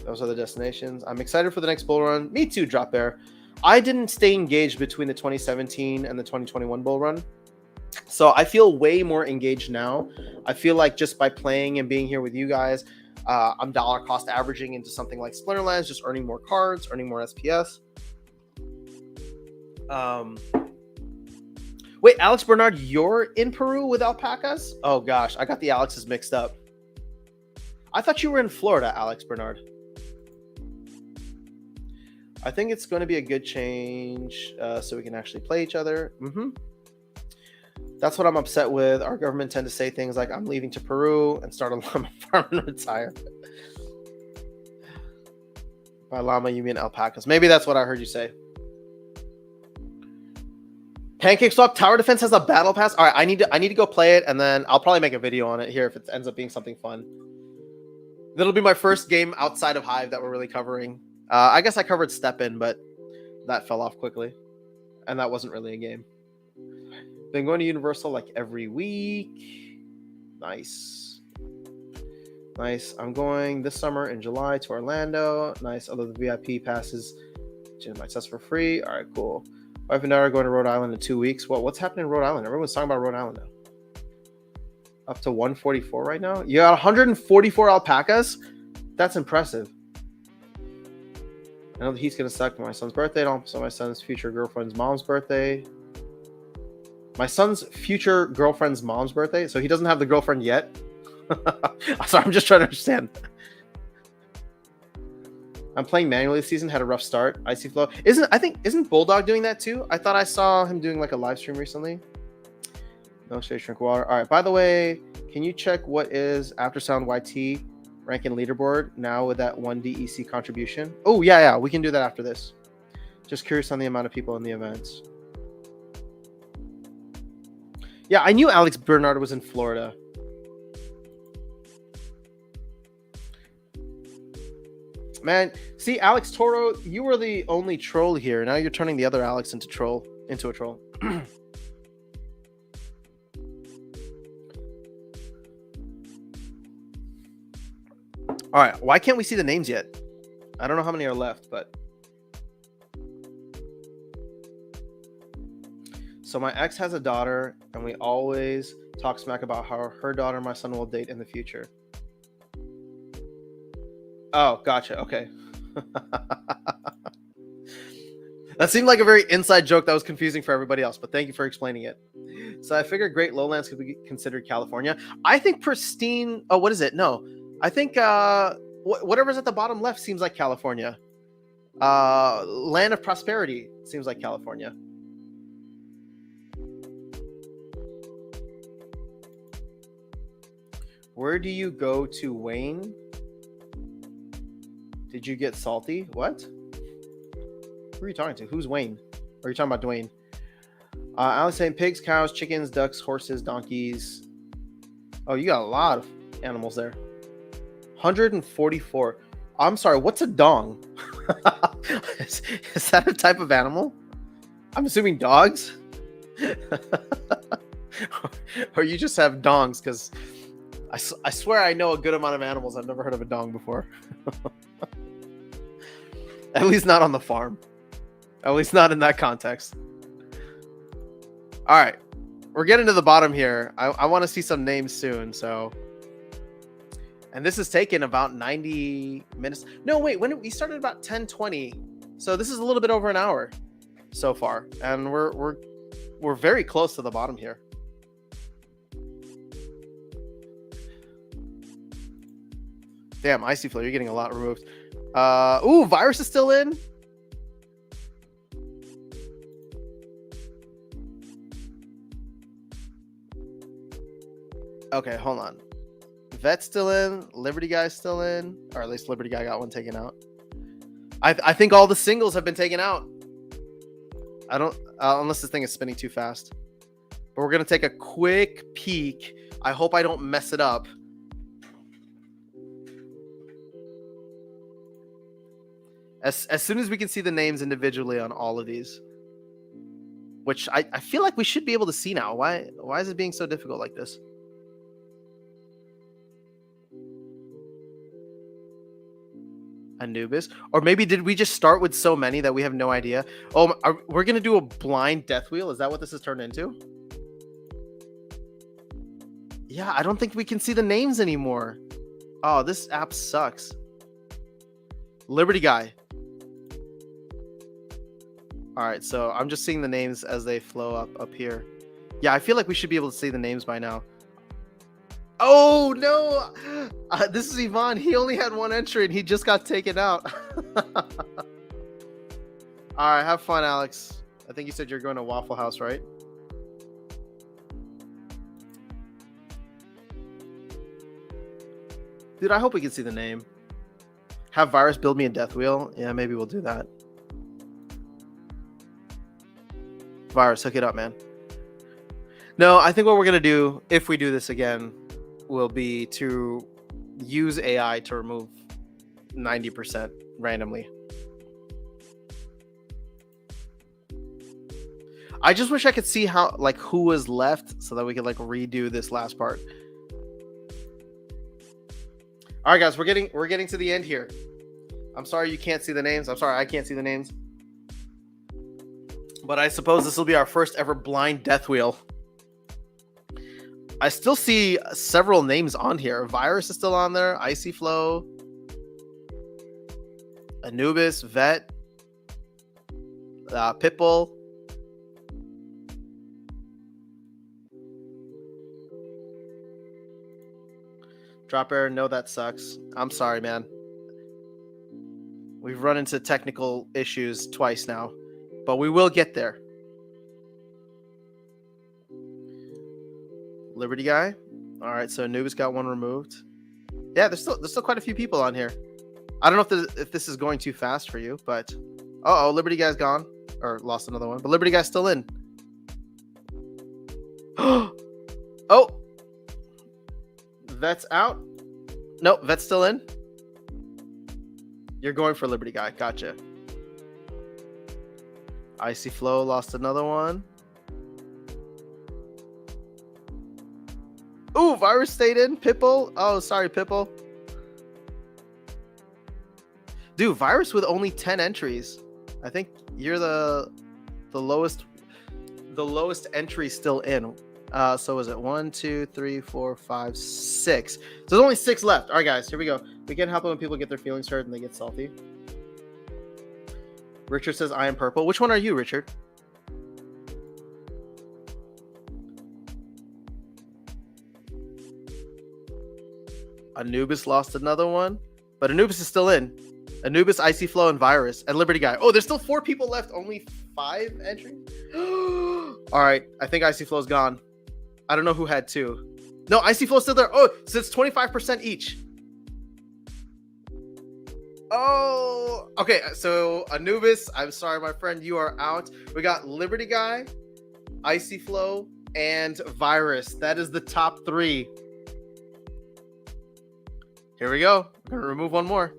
Those are the destinations. I'm excited for the next bull run. Me too, Drop Bear. I didn't stay engaged between the 2017 and the 2021 bull run. So I feel way more engaged now. I feel like just by playing and being here with you guys, I'm dollar cost averaging into something like Splinterlands, just earning more cards, earning more SPS. Wait, Alex Bernard, you're in Peru with alpacas? Oh gosh, I got the Alexes mixed up. I thought you were in Florida, Alex Bernard. I think it's going to be a good change so we can actually play each other. That's what I'm upset with. Our government tend to say things like, I'm leaving to Peru and start a llama farm and retire. By llama, you mean alpacas. Maybe that's what I heard you say. PancakeSwap Tower Defense has a battle pass. All right, I need to go play it, and then I'll probably make a video on it here if it ends up being something fun. That'll be my first game outside of Hive that we're really covering. I guess I covered Step In, but that fell off quickly, and that wasn't really a game. Been going to Universal like every week. Nice. I'm going this summer in July to Orlando. Nice. Although the VIP passes, Jim might test for free. All right, cool. Wife and daughter are going to Rhode Island in 2 weeks. Well, what's happening in Rhode Island? Everyone's talking about Rhode Island now. Up to 144 right now. You got 144 alpacas. That's impressive. I know the heat's gonna suck for my son's birthday. Also, my son's future girlfriend's mom's birthday. My son's future girlfriend's mom's birthday. So he doesn't have the girlfriend yet. Sorry, I'm just trying to understand. I'm playing manually this season. Had a rough start. Icy Flow. Isn't Bulldog doing that too? I thought I saw him doing like a live stream recently. No shade, drink water. All right. By the way, can you check what is Aftersound YT ranking leaderboard now with that 1 DEC contribution? Oh yeah, we can do that after this. Just curious on the amount of people in the events. Yeah, I knew Alex Bernard was in Florida. Man, see, Alex Toro, you were the only troll here. Now you're turning the other Alex into a troll. All right, why can't we see the names yet? I don't know how many are left, but... So my ex has a daughter, and we always talk smack about how her daughter and my son will date in the future. Oh, gotcha. Okay. That seemed like a very inside joke that was confusing for everybody else, but thank you for explaining it. So I figured Great Lowlands could be considered California. I think pristine... Oh, what is it? No. I think whatever's at the bottom left seems like California. Land of Prosperity seems like California. Where do you go to, Wayne? Did you get salty? What? Who are you talking to? Who's Wayne? Or are you talking about Dwayne? Alex saying pigs, cows, chickens, ducks, horses, donkeys. Oh, you got a lot of animals there. 144. I'm sorry, what's a dong? is that a type of animal? I'm assuming dogs? Or you just have dongs, because I swear I know a good amount of animals. I've never heard of a dong before. At least not on the farm. At least not in that context. All right. We're getting to the bottom here. I want to see some names soon, so... And this has taken about 90 minutes. No, wait. When we started about 10:20. So this is a little bit over an hour so far. And we're very close to the bottom here. Damn, Icy Flow, you're getting a lot removed. Ooh, Virus is still in. Okay, hold on. Vet's still in. Liberty Guy's still in. Or at least Liberty Guy got one taken out. I think all the singles have been taken out. I don't... unless this thing is spinning too fast. But we're going to take a quick peek. I hope I don't mess it up. As soon as we can see the names individually on all of these. Which I feel like we should be able to see now. Why is it being so difficult like this? Anubis? Or maybe did we just start with so many that we have no idea? Oh, we're going to do a blind death wheel? Is that what this has turned into? Yeah, I don't think we can see the names anymore. Oh, this app sucks. Liberty Guy. All right, so I'm just seeing the names as they flow up here. Yeah, I feel like we should be able to see the names by now. Oh, no. This is Ivan. He only had one entry and he just got taken out. All right, have fun, Alex. I think you said you're going to Waffle House, right? Dude, I hope we can see the name. Have Virus build me a death wheel? Yeah, maybe we'll do that. Virus, hook it up, man. No, I think what we're going to do, if we do this again, will be to use AI to remove 90% randomly. I just wish I could see how, like, who was left so that we could, like, redo this last part. All right, guys, we're getting to the end here. I'm sorry you can't see the names. I'm sorry I can't see the names. But I suppose this will be our first ever blind death wheel. I still see several names on here. Virus is still on there. Icy Flow. Anubis. Vet. Pitbull. Drop error. No, that sucks. I'm sorry, man. We've run into technical issues twice now, but we will get there. Liberty guy. All right, so Anubis got one removed. Yeah, there's still quite a few people on here. I don't know if this is going too fast for you, but Liberty guy's gone or lost another one, but Liberty guy's still in. Oh, Vet's out. Nope, Vet's still in. You're going for Liberty guy. Gotcha. Icy Flow lost another one. Ooh, Virus stayed in. Pipple. Oh, sorry, Pipple. Dude, Virus with only 10 entries. I think you're the lowest entry still in. So is it 1, 2, 3, 4, 5, 6? So there's only 6 left. All right, guys, here we go. We can't help it when people get their feelings hurt and they get salty. Richard says, I am purple. Which one are you, Richard? Anubis lost another one, but Anubis is still in. Anubis, Icy Flow, and Virus, and Liberty Guy. Oh, there's still 4 people left. Only 5 entries? All right, I think Icy Flow's gone. I don't know who had 2. No, Icy Flow's still there. Oh, so it's 25% each. Oh, okay. So Anubis, I'm sorry, my friend, you are out. We got Liberty Guy, Icy Flow, and Virus. That is the top 3. Here we go. I'm gonna remove one more.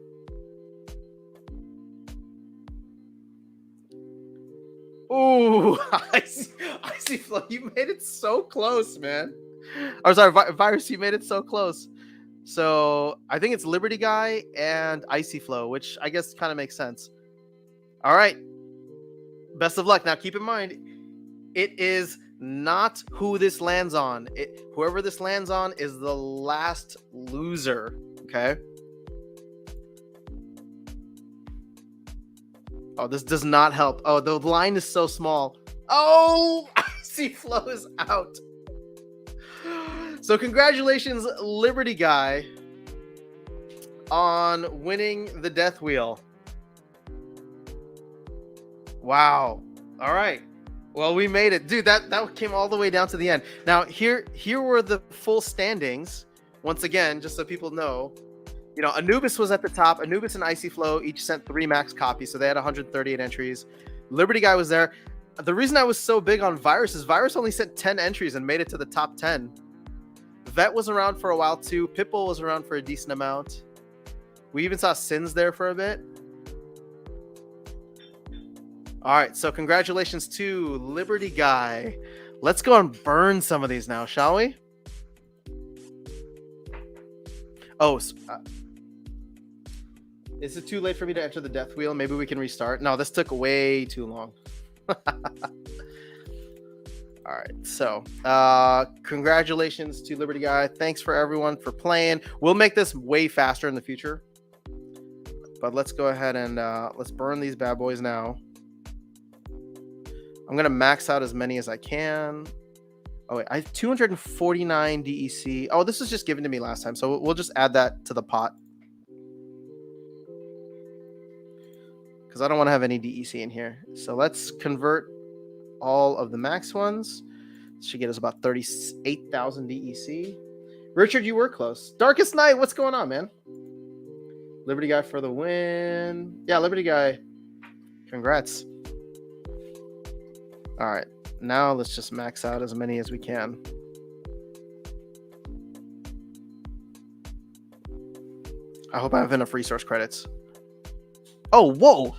Ooh, Icy Flow, you made it so close, man. I'm sorry, Virus, you made it so close. So I think it's Liberty Guy and Icy Flow, which I guess kind of makes sense. All right. Best of luck. Now keep in mind, it is not who this lands on. Whoever this lands on is the last loser. Okay. Oh, this does not help. Oh, the line is so small. Oh, Icy Flow is out. So congratulations, Liberty Guy, on winning the Death Wheel. Wow. All right. Well, we made it. Dude, that came all the way down to the end. Now, here were the full standings. Once again, just so people know, you know, Anubis was at the top. Anubis and Icy Flow each sent 3 max copies, so they had 138 entries. Liberty Guy was there. The reason I was so big on Virus is Virus only sent 10 entries and made it to the top 10. Vet was around for a while too. Pitbull was around for a decent amount. We even saw Sins there for a bit. All right, so congratulations to Liberty Guy. Let's go and burn some of these now, shall we? Oh, is it too late for me to enter the Death Wheel? Maybe we can restart. No, this took way too long. All right, so congratulations to Liberty Guy. Thanks for everyone for playing. We'll make this way faster in the future. But let's go ahead and let's burn these bad boys now. I'm going to max out as many as I can. Oh, wait, I have 249 DEC. Oh, this was just given to me last time, so we'll just add that to the pot. Because I don't want to have any DEC in here. So let's convert all of the max ones. This should get us about 38,000 DEC. Richard, you were close. Darkest Night, what's going on, man? Liberty Guy for the win. Yeah, Liberty Guy. Congrats. All right. Now let's just max out as many as we can. I hope I have enough resource credits. Oh, whoa.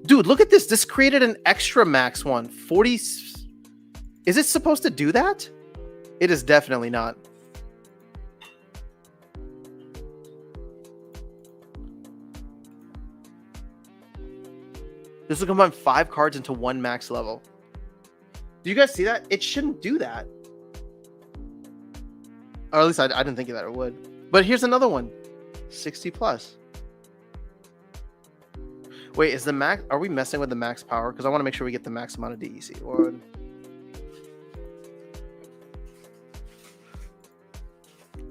Dude, look at this. This created an extra max one. 40. Is it supposed to do that? It is definitely not. This will combine 5 cards into 1 max level. Do you guys see that? It shouldn't do that. Or at least I didn't think that it would. But here's another one. 60 plus. Wait, is the max... Are we messing with the max power? Because I want to make sure we get the max amount of DEC. One.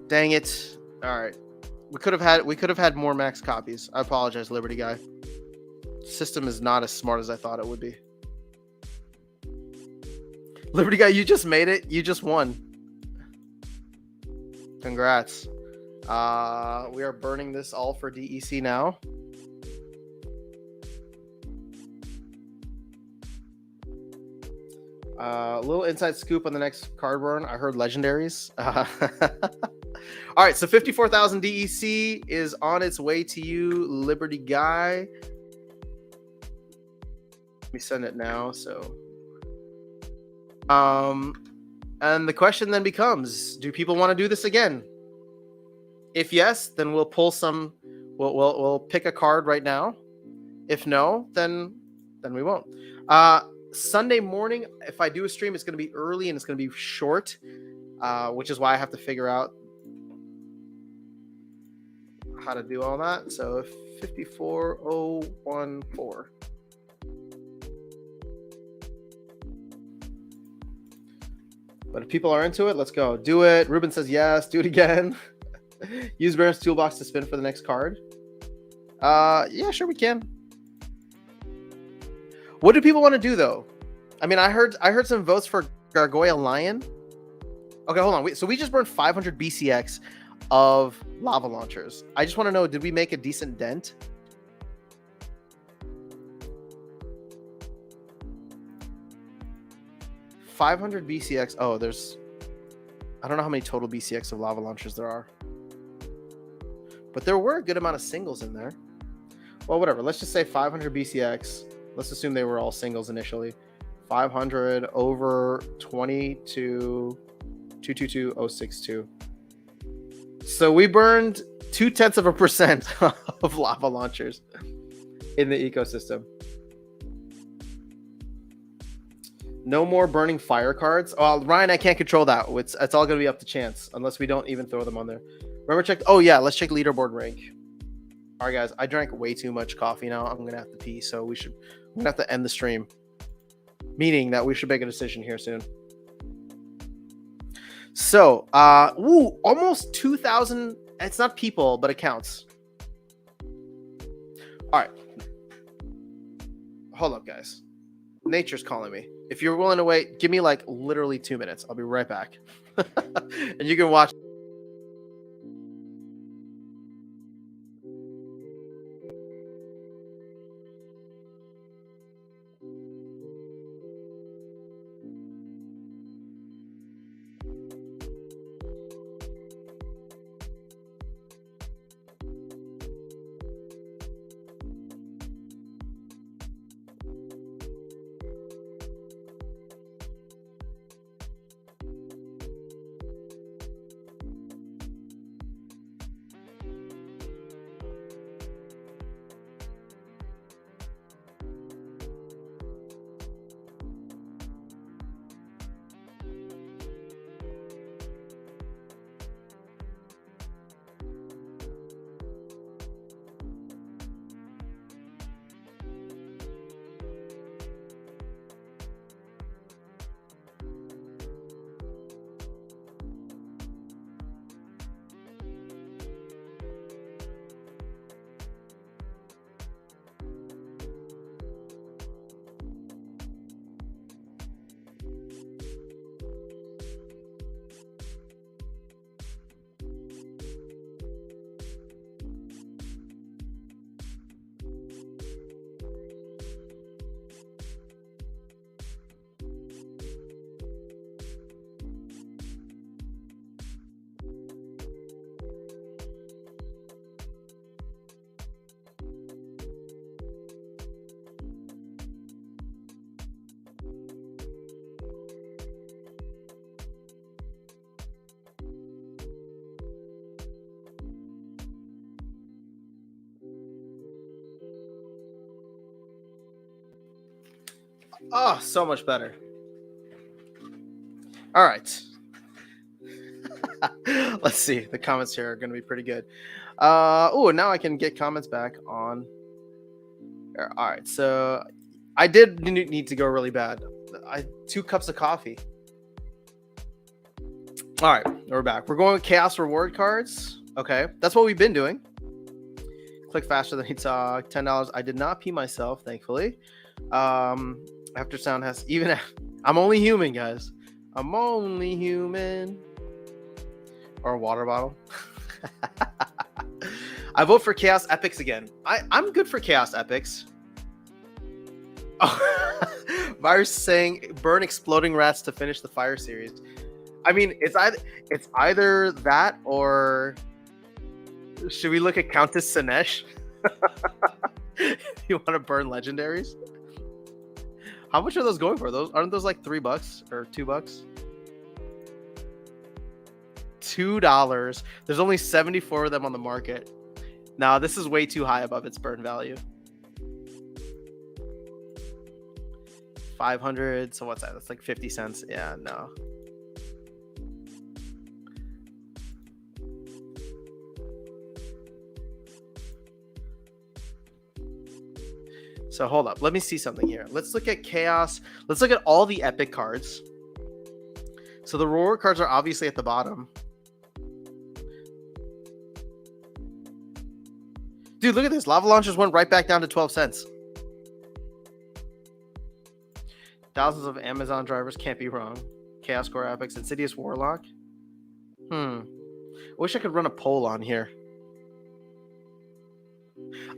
Dang it. All right. We could have had more max copies. I apologize, Liberty Guy. System is not as smart as I thought it would be. Liberty Guy, you just made it. You just won. Congrats. We are burning this all for DEC now. A little inside scoop on the next card burn. I heard legendaries. All right, so 54,000 DEC is on its way to you, Liberty Guy. Let me send it now. So, and the question then becomes: do people want to do this again? If yes, then we'll pull some. We'll pick a card right now. If no, then we won't. Sunday morning, if I do a stream, it's going to be early and it's going to be short, which is why I have to figure out how to do all that. So 54014. But if people are into it, let's go. Do it. Ruben says yes. Do it again. Use Baron's toolbox to spin for the next card. Yeah, sure we can. What do people want to do though? I mean, I heard some votes for Gargoyle Lion. Okay, hold on. So we just burned 500 BCX of lava launchers. I just want to know, did we make a decent dent? $500 BCX. Oh, I don't know how many total BCX of lava launchers there are. But there were a good amount of singles in there. Well, whatever. Let's just say 500 BCX. Let's assume they were all singles initially. 500 over 22,222,062. So we burned 0.2% of lava launchers in the ecosystem. No more burning fire cards. Oh, Ryan, I can't control that. It's all going to be up to chance unless we don't even throw them on there. Remember, check. Oh, yeah. Let's check leaderboard rank. All right, guys. I drank way too much coffee now. I'm going to have to pee. So I'm going to have to end the stream. Meaning that we should make a decision here soon. So, almost 2,000. It's not people, but accounts. All right. Hold up, guys. Nature's calling me. If you're willing to wait, give me like literally 2 minutes. I'll be right back. And you can watch. Oh, so much better. All right. Let's see. The comments here are going to be pretty good. Oh, now I can get comments back on. All right. So I did need to go really bad. 2 cups of coffee. All right. We're back. We're going with Chaos Reward cards. Okay, that's what we've been doing. Click faster than he talk. $10. I did not pee myself, thankfully. After sound has even. I'm only human, guys. I'm only human. Or a water bottle. I vote for Chaos Epics again. I'm good for Chaos Epics. Oh, Virus saying burn exploding rats to finish the fire series. I mean, it's either that or should we look at Countess Sinesh? You want to burn legendaries? How much are those going for? Aren't those like $3 or $2? $2. There's only 74 of them on the market. Now this is way too high above its burn value. 500. So what's that? That's like 50 cents. Yeah, no. So hold up. Let me see something here. Let's look at Chaos. Let's look at all the epic cards. So the reward cards are obviously at the bottom. Dude, look at this. Lava Launchers went right back down to 12 cents. Thousands of Amazon drivers can't be wrong. Chaos Core Epics, Insidious Warlock. I wish I could run a poll on here.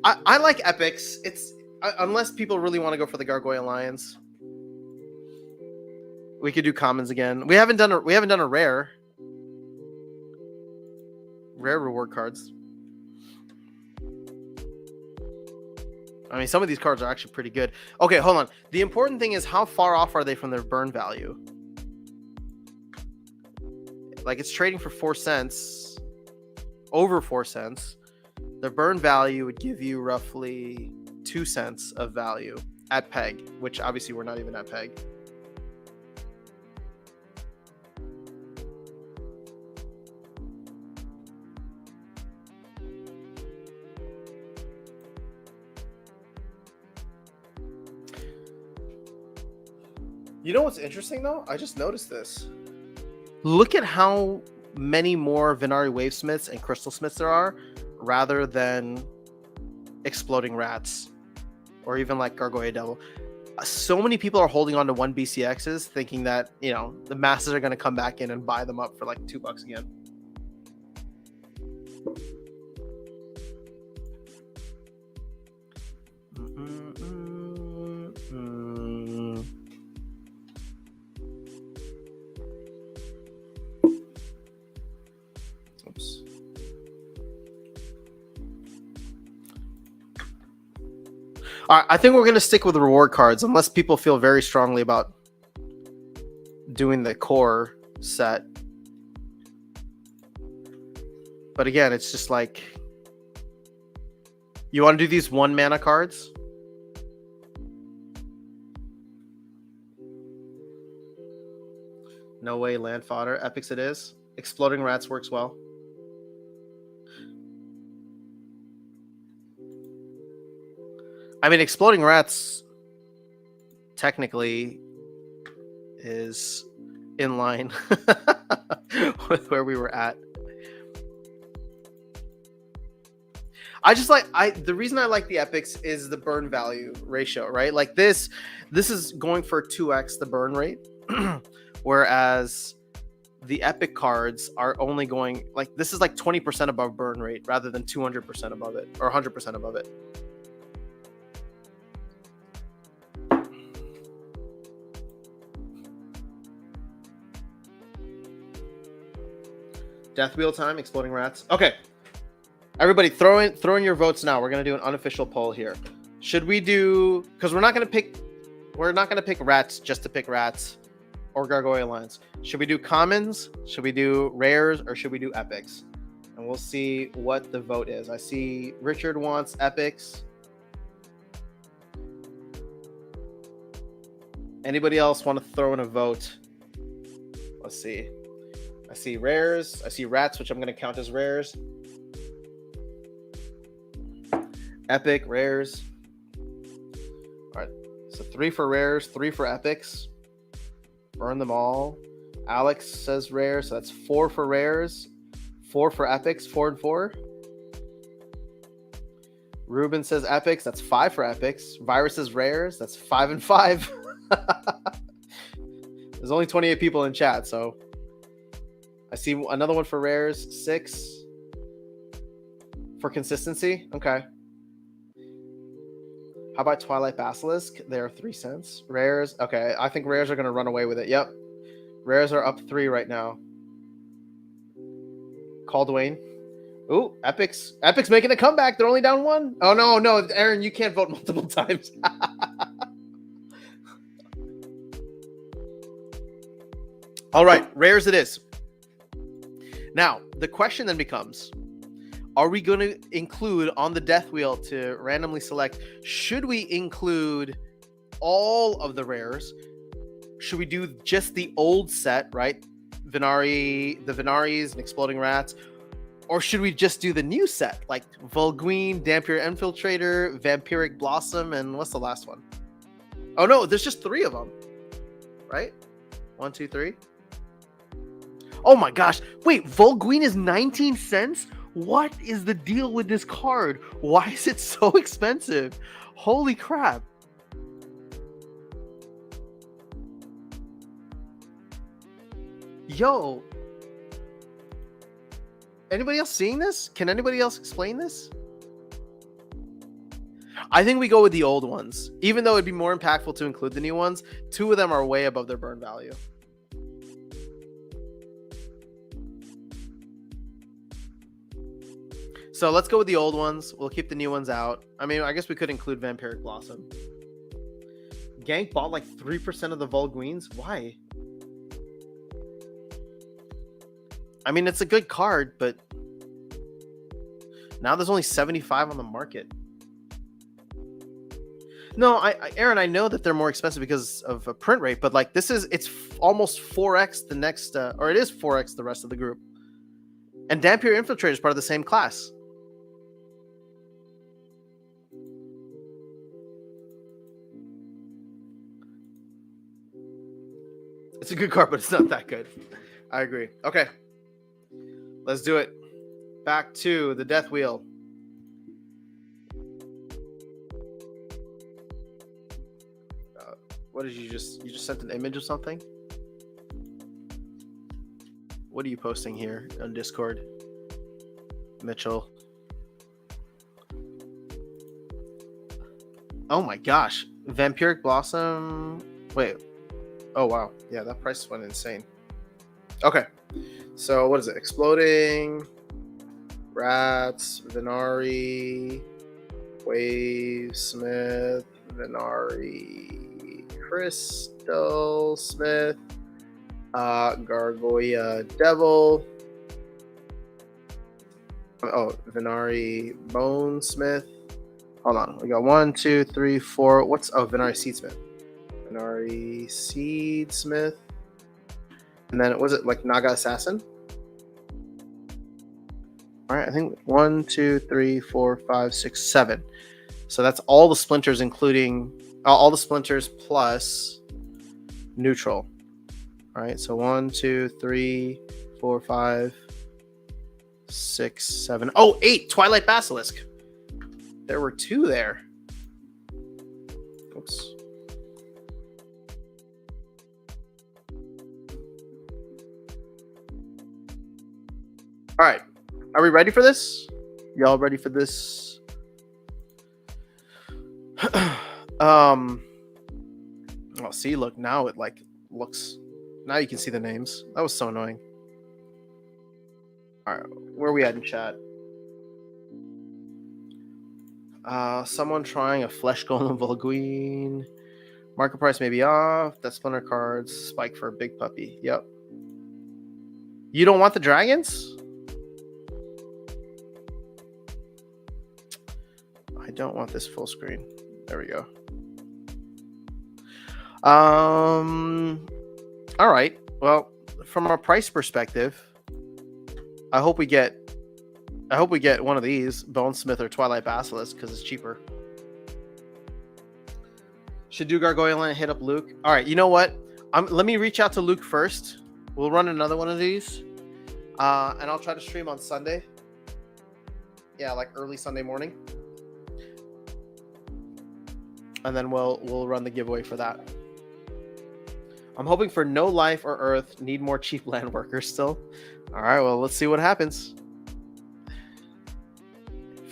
I like epics. It's unless people really want to go for the Gargoyle Lions. We could do commons again. We haven't done a rare reward cards. I mean, some of these cards are actually pretty good. Okay, hold on. The important thing is how far off are they from their burn value? Like it's trading for 4 cents, over 4 cents. The burn value would give you roughly 2 cents of value at peg, which obviously we're not even at peg. You know what's interesting though? I just noticed this. Look at how many more Venari Wavesmiths and Crystal Smiths there are rather than Exploding Rats or even like Gargoyle Devil. So many people are holding on to 1 BCXs thinking that, you know, the masses are going to come back in and buy them up for like $2 again. Oops. All right, I think we're going to stick with the reward cards unless people feel very strongly about doing the core set. But again, it's just like, you want to do these 1 mana cards? No way, land fodder. Epics it is. Exploding Rats works well. I mean, Exploding Rats technically is in line with where we were at. I just like the reason I like the epics is the burn value ratio, right? Like this is going for 2x the burn rate, whereas the epic cards are only going like this is like 20% above burn rate rather than 200% above it or 100% above it. Death Wheel time, Exploding Rats. Okay. Everybody throw in your votes now. We're going to do an unofficial poll here. Should we do, because we're not going to pick rats just to pick rats or Gargoyle Lions. Should we do commons? Should we do rares or should we do epics? And we'll see what the vote is. I see Richard wants epics. Anybody else want to throw in a vote? Let's see. I see rares. I see rats, which I'm going to count as rares. Epic, rares. All right. So 3 for rares, 3 for epics. Burn them all. Alex says rares, so that's 4 for rares, 4 for epics, 4 and 4. Ruben says epics, that's 5 for epics. Virus says rares, that's 5 and 5. There's only 28 people in chat, so I see another one for rares, 6 for consistency. Okay. How about Twilight Basilisk? They're 3 cents. Rares, okay. I think rares are going to run away with it. Yep. Rares are up 3 right now. Call Dwayne. Ooh, Epics. Epics making a comeback. They're only down 1. Oh, no. Aaron, you can't vote multiple times. All right. Rares it is. Now, the question then becomes, are we going to include on the death wheel to randomly select, should we include all of the rares? Should we do just the old set, right? The Venaris and Exploding Rats? Or should we just do the new set, like Volguin, Dhampir Infiltrator, Vampiric Blossom, and what's the last one? Oh no, there's just 3 of them, right? 1, 2, 3. Oh my gosh. Wait, Volguin is 19 cents? What is the deal with this card? Why is it so expensive? Holy crap. Yo. Anybody else seeing this? Can anybody else explain this? I think we go with the old ones. Even though it'd be more impactful to include the new ones, 2 of them are way above their burn value. So let's go with the old ones. We'll keep the new ones out. I mean, I guess we could include Vampiric Blossom. Gank bought like 3% of the Volguins. Why? I mean, it's a good card, but now there's only 75 on the market. No, Aaron, I know that they're more expensive because of a print rate, but like it's almost 4x the next, or it is 4x the rest of the group. And Dhampir Infiltrator is part of the same class. It's a good card, but it's not that good. I agree. Okay. Let's do it. Back to the death wheel. What did you just sent an image of something? What are you posting here on Discord, Mitchell? Oh my gosh. Vampiric Blossom. Wait. Oh wow. Yeah, that price went insane. Okay. So what is it? Exploding Rats, Venari, Wave Smith, Venari, Crystal Smith, Gargoyle Devil. Oh, Venari Bone Smith. Hold on. We got 1, 2, 3, 4. Venari Seedsmith. Venari Seedsmith. And then was it like Naga Assassin? All right, I think 1, 2, 3, 4, 5, 6, 7. So that's all the splinters, including all the splinters plus neutral. All right, so 1, 2, 3, 4, 5, 6, 7. Oh, 8 Twilight Basilisk. There were 2 there. Oops. All right. Are we ready for this? Y'all ready for this? Oh, see, look, now it like looks. Now you can see the names. That was so annoying. All right, where are we at in chat? Someone trying a Flesh Golem Volguin. Market price may be off. That splinter cards spike for a big puppy. Yep. You don't want the dragons? I don't want this full screen. There we go. All right. Well, from a price perspective, I hope we get one of these, Bonesmith or Twilight Basilisk, because it's cheaper. Should do Gargoyle and hit up Luke. All right, you know what? Let me reach out to Luke first. We'll run another one of these, And I'll try to stream on Sunday. Yeah, like early Sunday morning. And then we'll run the giveaway for that. I'm hoping for no life or earth. Need more cheap land workers still. All right, well, let's see what happens.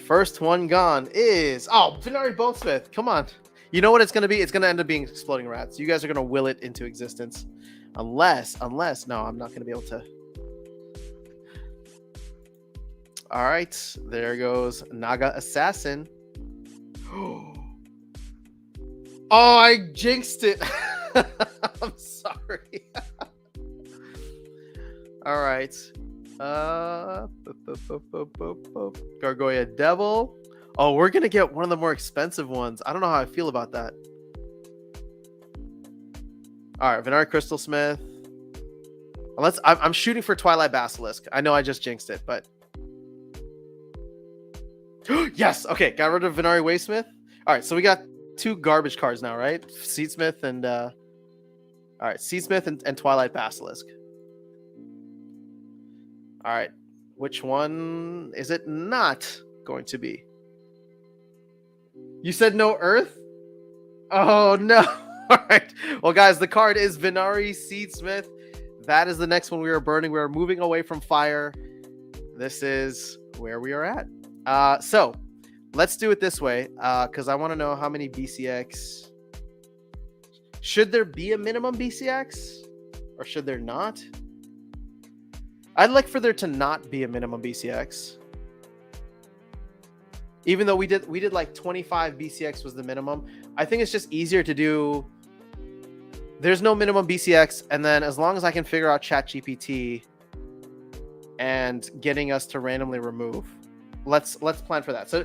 First one gone is... Oh, Venari Bonesmith. Come on. You know what it's going to be? It's going to end up being Exploding Rats. You guys are going to will it into existence. Unless... No, I'm not going to be able to... All right. There goes Naga Assassin. Oh, I jinxed it. I'm sorry. All right. Gargoyle Devil. Oh, we're gonna get one of the more expensive ones. I don't know how I feel about that. All right, Venari Crystal Smith. I'm shooting for Twilight Basilisk. I know I just jinxed it, but yes. Okay, got rid of Venari Waysmith. All right, so we got 2 garbage cards now, right? Seedsmith and all right, Seedsmith and Twilight Basilisk. All right, which one is it not going to be? You said no Earth? Oh no. All right. Well, guys, the card is Venari Seedsmith. That is the next one we are burning. We are moving away from fire. This is where we are at. So let's do it this way, because I want to know how many BCX. Should there be a minimum BCX, or should there not? I'd like for there to not be a minimum BCX. Even though we did like 25 BCX was the minimum. I think it's just easier to do. There's no minimum BCX, and then as long as I can figure out ChatGPT and getting us to randomly remove, let's plan for that. So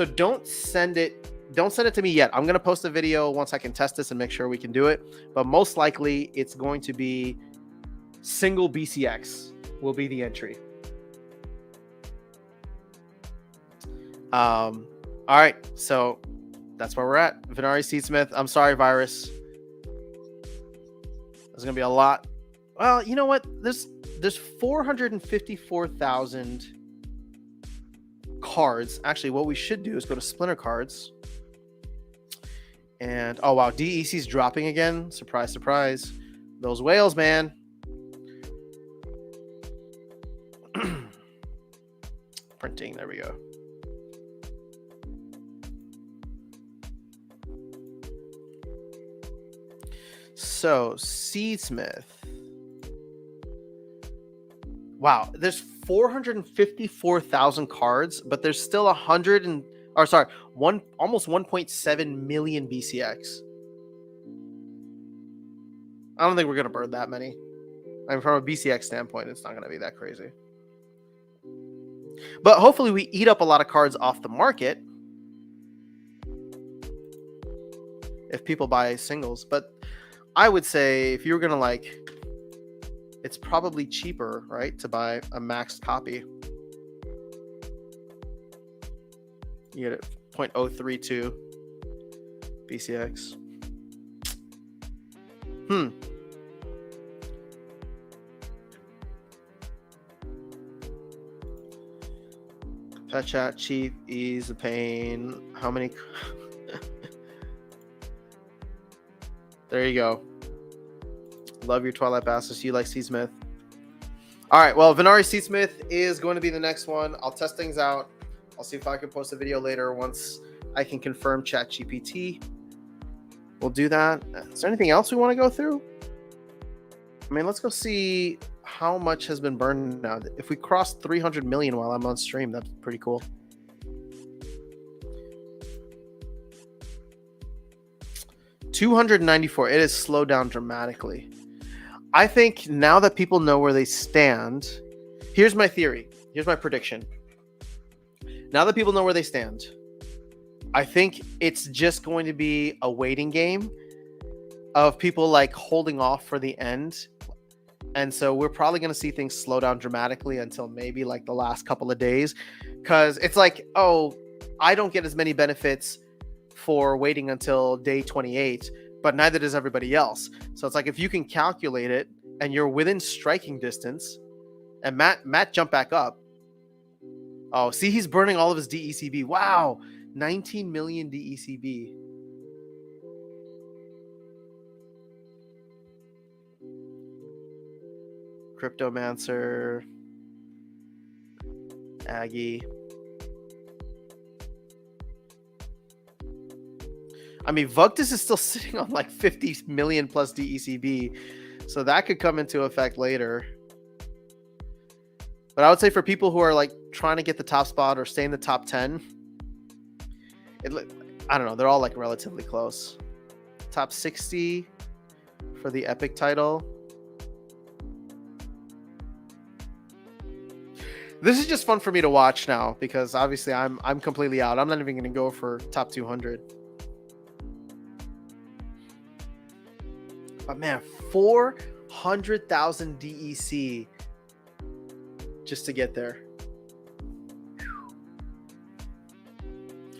don't send it to me yet. I'm gonna post a video once I can test this and make sure we can do it. But most likely it's going to be single BCX will be the entry. All right, so that's where we're at. Venari Seedsmith. I'm sorry, Virus. There's gonna be a lot. Well, you know what? There's 454,000 cards. Actually, what we should do is go to Splinter Cards. And oh wow, DEC's dropping again. Surprise, surprise. Those whales, man. Printing. There we go. So, Seedsmith. Wow, there's 454,000 cards, but there's still almost 1.7 million BCX. I don't think we're gonna burn that many. I mean, from a BCX standpoint, it's not gonna be that crazy. But hopefully we eat up a lot of cards off the market if people buy singles. But I would say if you were going to it's probably cheaper, right, to buy a maxed copy. You get it 0.032 BCX. Pet chat, cheap, ease, the pain. How many? There you go. Love your Twilight Basilisk. You like Seedsmith. All right. Well, Venari Seedsmith is going to be the next one. I'll test things out. I'll see if I can post a video later once I can confirm ChatGPT. We'll do that. Is there anything else we want to go through? I mean, let's go see how much has been burned now. If we cross 300 million while I'm on stream, that's pretty cool. $294. It has slowed down dramatically. I think now that people know where they stand, here's my theory. Here's my prediction. Now that people know where they stand, I think it's just going to be a waiting game of people holding off for the end. And so we're probably going to see things slow down dramatically until maybe the last couple of days. Because it's oh, I don't get as many benefits for waiting until day 28, but neither does everybody else. So it's if you can calculate it and you're within striking distance, And Matt jumped back up. Oh, see, he's burning all of his DECB. Wow, 19 million DECB. Cryptomancer, Aggie. I mean, Vuctus is still sitting on like 50 million plus DECB, so that could come into effect later. But I would say for people who are like trying to get the top spot or stay in the top 10, I don't know, they're all like relatively close. Top 60 for the Epic title. This is just fun for me to watch now because obviously I'm completely out. I'm not even going to go for top 200. But man, 400,000 DEC just to get there.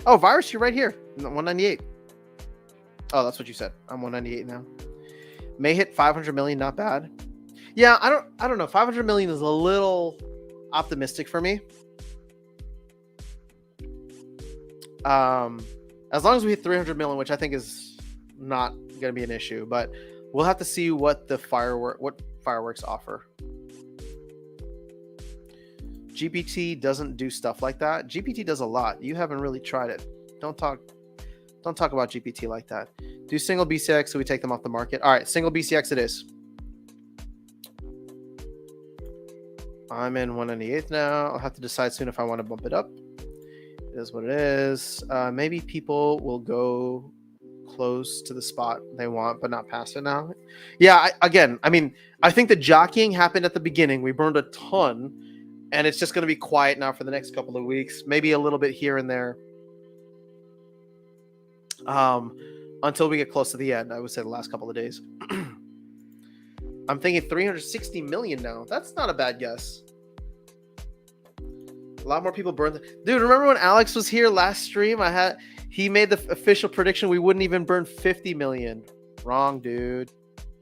Oh, Virus, you're right here. 198. Oh, that's what you said. I'm 198 now. May hit 500 million, not bad. Yeah, I don't know. 500 million is a little optimistic for me. As long as we hit 300 million, which I think is not going to be an issue, but we'll have to see what the fireworks offer. GPT doesn't do stuff like that. GPT does a lot. You haven't really tried it. Don't talk about GPT like that. Do single BCX so we take them off the market. All right, single BCX it is. I'm in 198 now. I'll have to decide soon if I want to bump it up. It is what it is. Maybe people will go close to the spot they want, but not past it now. Yeah, I think the jockeying happened at the beginning. We burned a ton, and it's just going to be quiet now for the next couple of weeks. Maybe a little bit here and there. Until we get close to the end, I would say the last couple of days. I'm thinking 360 million now. That's not a bad guess. A lot more people burned. Dude, remember when Alex was here last stream? He made the official prediction we wouldn't even burn 50 million. Wrong, dude.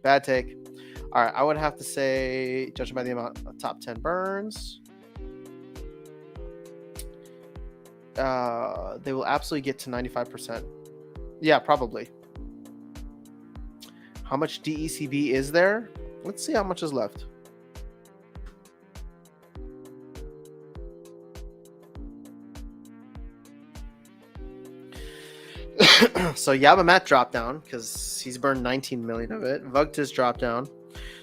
Bad take. All right, I would have to say, judging by the amount of top 10 burns, they will absolutely get to 95%. Yeah, probably. How much DECB is there? Let's see how much is left. So Yabamat dropped down because he's burned 19 million of it. Vuctus dropped down.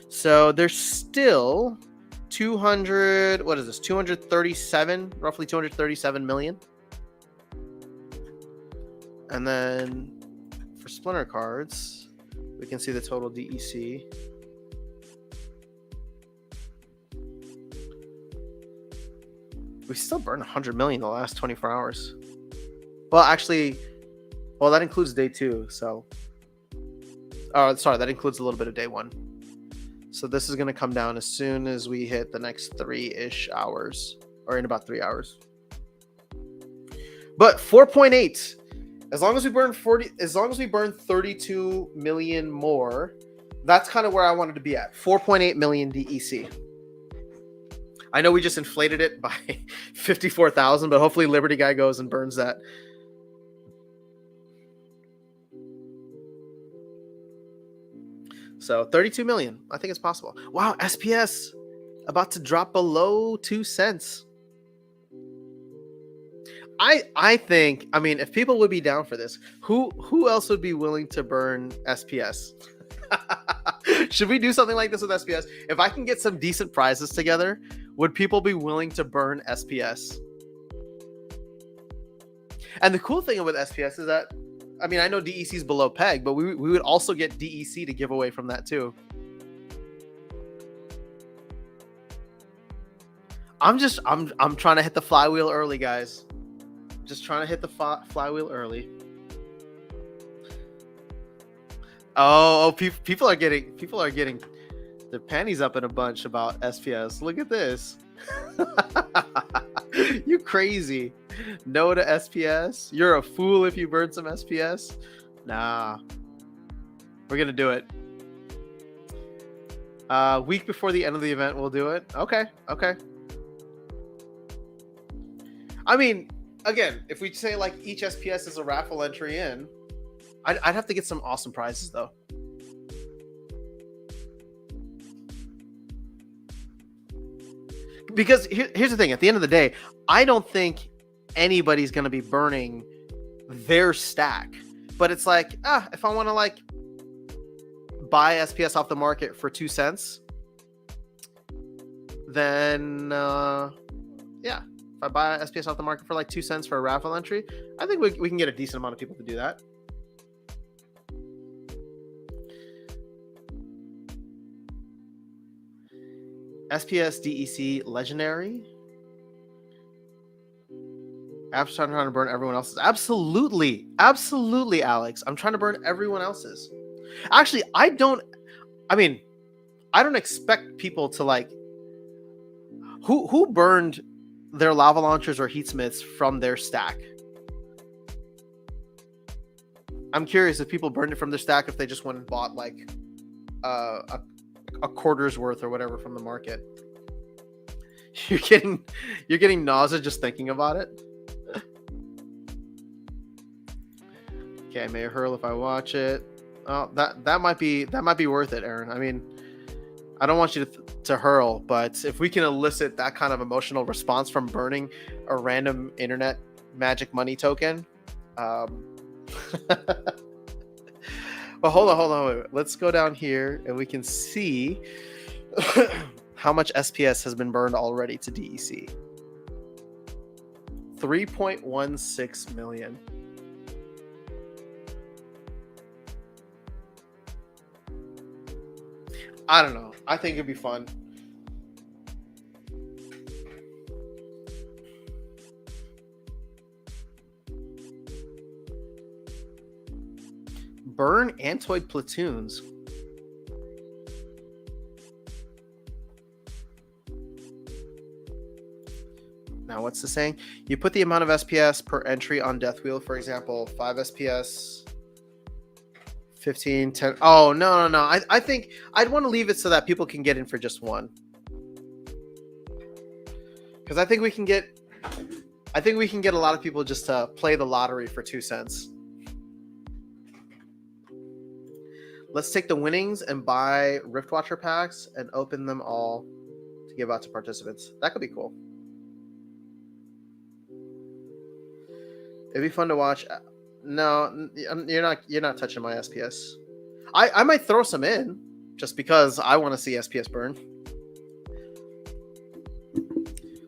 So there's still 237, roughly 237 million. And then for Splinter cards, we can see the total DEC. We still burned 100 million in the last 24 hours. Well, actually, that includes day 2. So, that includes a little bit of day 1. So this is going to come down as soon as we hit the next 3-ish hours, or in about 3 hours. But 4.8. As long as we burn 32 million more, that's kind of where I wanted to be at. 4.8 million DEC. I know we just inflated it by 54,000, but hopefully Liberty Guy goes and burns that. So 32 million. I think it's possible. Wow, SPS about to drop below 2 cents. I think, if people would be down for this, who else would be willing to burn SPS? Should we do something like this with SPS? If I can get some decent prizes together, would people be willing to burn SPS? And the cool thing with SPS is that, I know DEC is below peg, but we would also get DEC to give away from that too. I'm trying to hit the flywheel early, guys. Just trying to hit the flywheel early. Oh, people are getting their panties up in a bunch about SPS. Look at this. You crazy. No to SPS? You're a fool if you burn some SPS? Nah. We're going to do it. Week before the end of the event, we'll do it. Okay. I mean, again, if we say like each SPS is a raffle entry in, I'd have to get some awesome prizes though. Because here's the thing: at the end of the day, I don't think anybody's going to be burning their stack. But it's like, if I want to like buy SPS off the market for 2 cents, then yeah, if I buy SPS off the market for like 2 cents for a raffle entry, I think we can get a decent amount of people to do that. SPS DEC Legendary. After trying to burn everyone else's. Absolutely, Alex. I'm trying to burn everyone else's. Actually, I don't expect people to like who burned their lava launchers or heat smiths from their stack. I'm curious if people burned it from their stack, if they just went and bought like a quarter's worth or whatever from the market. You're getting nausea just thinking about it. Okay, may I hurl if I watch it. Oh, that might be worth it, Aaron. I mean, I don't want you to hurl, but if we can elicit that kind of emotional response from burning a random internet magic money token, well, hold on. Wait. Let's go down here and we can see how much SPS has been burned already to DEC. 3.16 million. I don't know. I think it'd be fun. Burn Antoid platoons. Now, what's the saying? You put the amount of SPS per entry on Death Wheel. For example, 5 SPS, 15, 10. Oh, no. I think I'd want to leave it so that people can get in for just one. Because I think we can get a lot of people just to play the lottery for 2 cents. Let's take the winnings and buy Riftwatcher packs and open them all to give out to participants. That could be cool. It'd be fun to watch. No, you're not touching my SPS. I might throw some in just because I want to see SPS burn.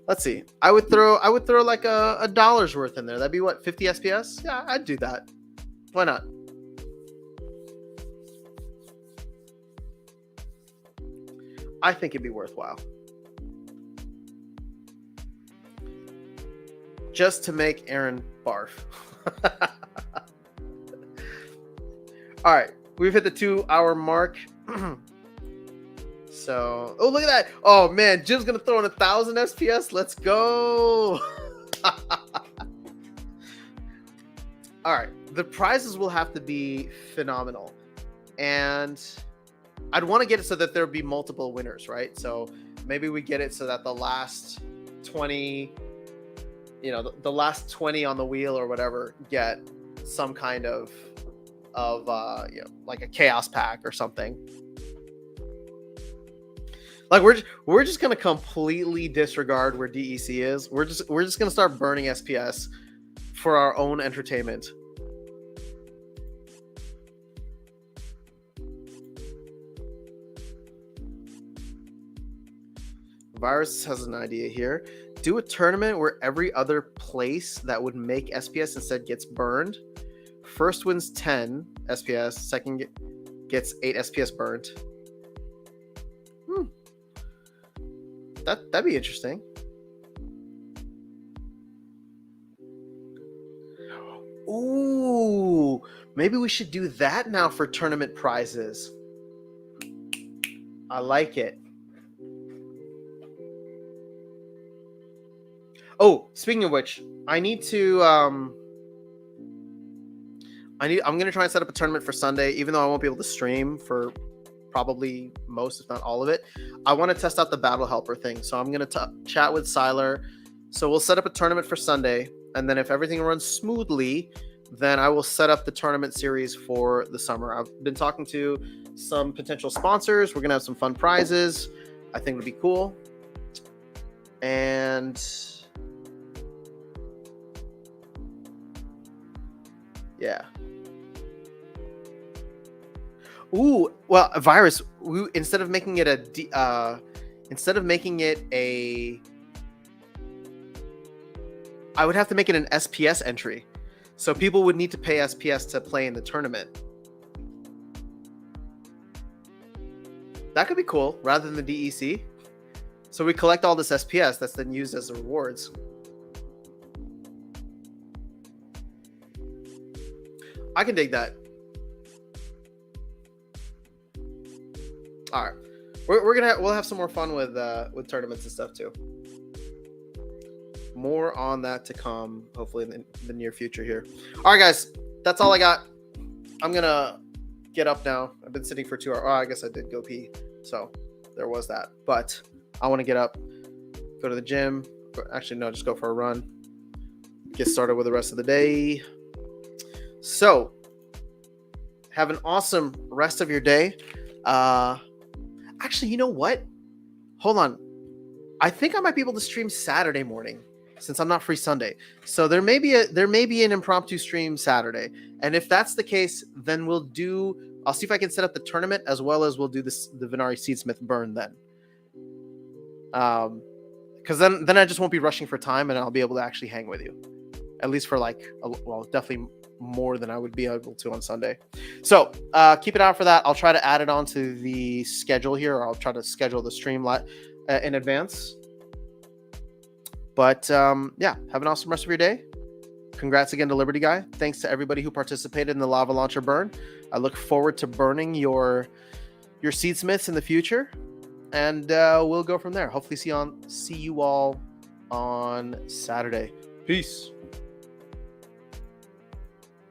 Let's see. I would throw like a dollar's worth in there. That'd be what, 50 SPS? Yeah, I'd do that. Why not? I think it'd be worthwhile. Just to make Aaron barf. All right, we've hit the 2-hour mark. So, oh, look at that. Oh man, Jim's gonna throw in 1,000 SPS. Let's go. All right, the prizes will have to be phenomenal, and I'd want to get it so that there'll be multiple winners, right? So maybe we get it so that the last 20, the last 20 on the wheel or whatever get some kind of like a chaos pack or something. Like we're just gonna completely disregard where DEC is. We're just gonna start burning SPS for our own entertainment. Virus has an idea here. Do a tournament where every other place that would make SPS instead gets burned. First wins 10 SPS. Second gets 8 SPS burned. That'd be interesting. Ooh, maybe we should do that now for tournament prizes. I like it. Oh, speaking of which, I need to I'm gonna try and set up a tournament for Sunday, even though I won't be able to stream for probably most, if not all of it. I want to test out the battle helper thing. So I'm going to chat with Siler. So we'll set up a tournament for Sunday. And then if everything runs smoothly, then I will set up the tournament series for the summer. I've been talking to some potential sponsors. We're going to have some fun prizes. I think it'll be cool. And yeah. Ooh, well, Virus. Instead of making it I would have to make it an SPS entry, so people would need to pay SPS to play in the tournament. That could be cool, rather than the DEC. So we collect all this SPS that's then used as the rewards. I can dig that. All right, we'll have some more fun with tournaments and stuff too. More on that to come, hopefully in the near future here. All right, guys, that's all I got. I'm gonna get up now. I've been sitting for 2 hours. Oh, I guess I did go pee, so there was that. But I want to get up, go to the gym. Actually, no, just go for a run. Get started with the rest of the day. So, have an awesome rest of your day. Actually, you know what? Hold on. I think I might be able to stream Saturday morning, since I'm not free Sunday. So there may be an impromptu stream Saturday. And if that's the case, then I'll see if I can set up the tournament, as well as we'll do the Venari Seedsmith burn then. Because then I just won't be rushing for time, and I'll be able to actually hang with you. At least for definitely more than I would be able to on Sunday. So keep it out for that. I'll try to add it onto the schedule here, or I'll try to schedule the stream in advance. But yeah, have an awesome rest of your day. Congrats again to Liberty Guy. Thanks to everybody who participated in the Lava Launcher burn. I look forward to burning your Seedsmiths in the future, and we'll go from there. Hopefully see you all on Saturday. Peace.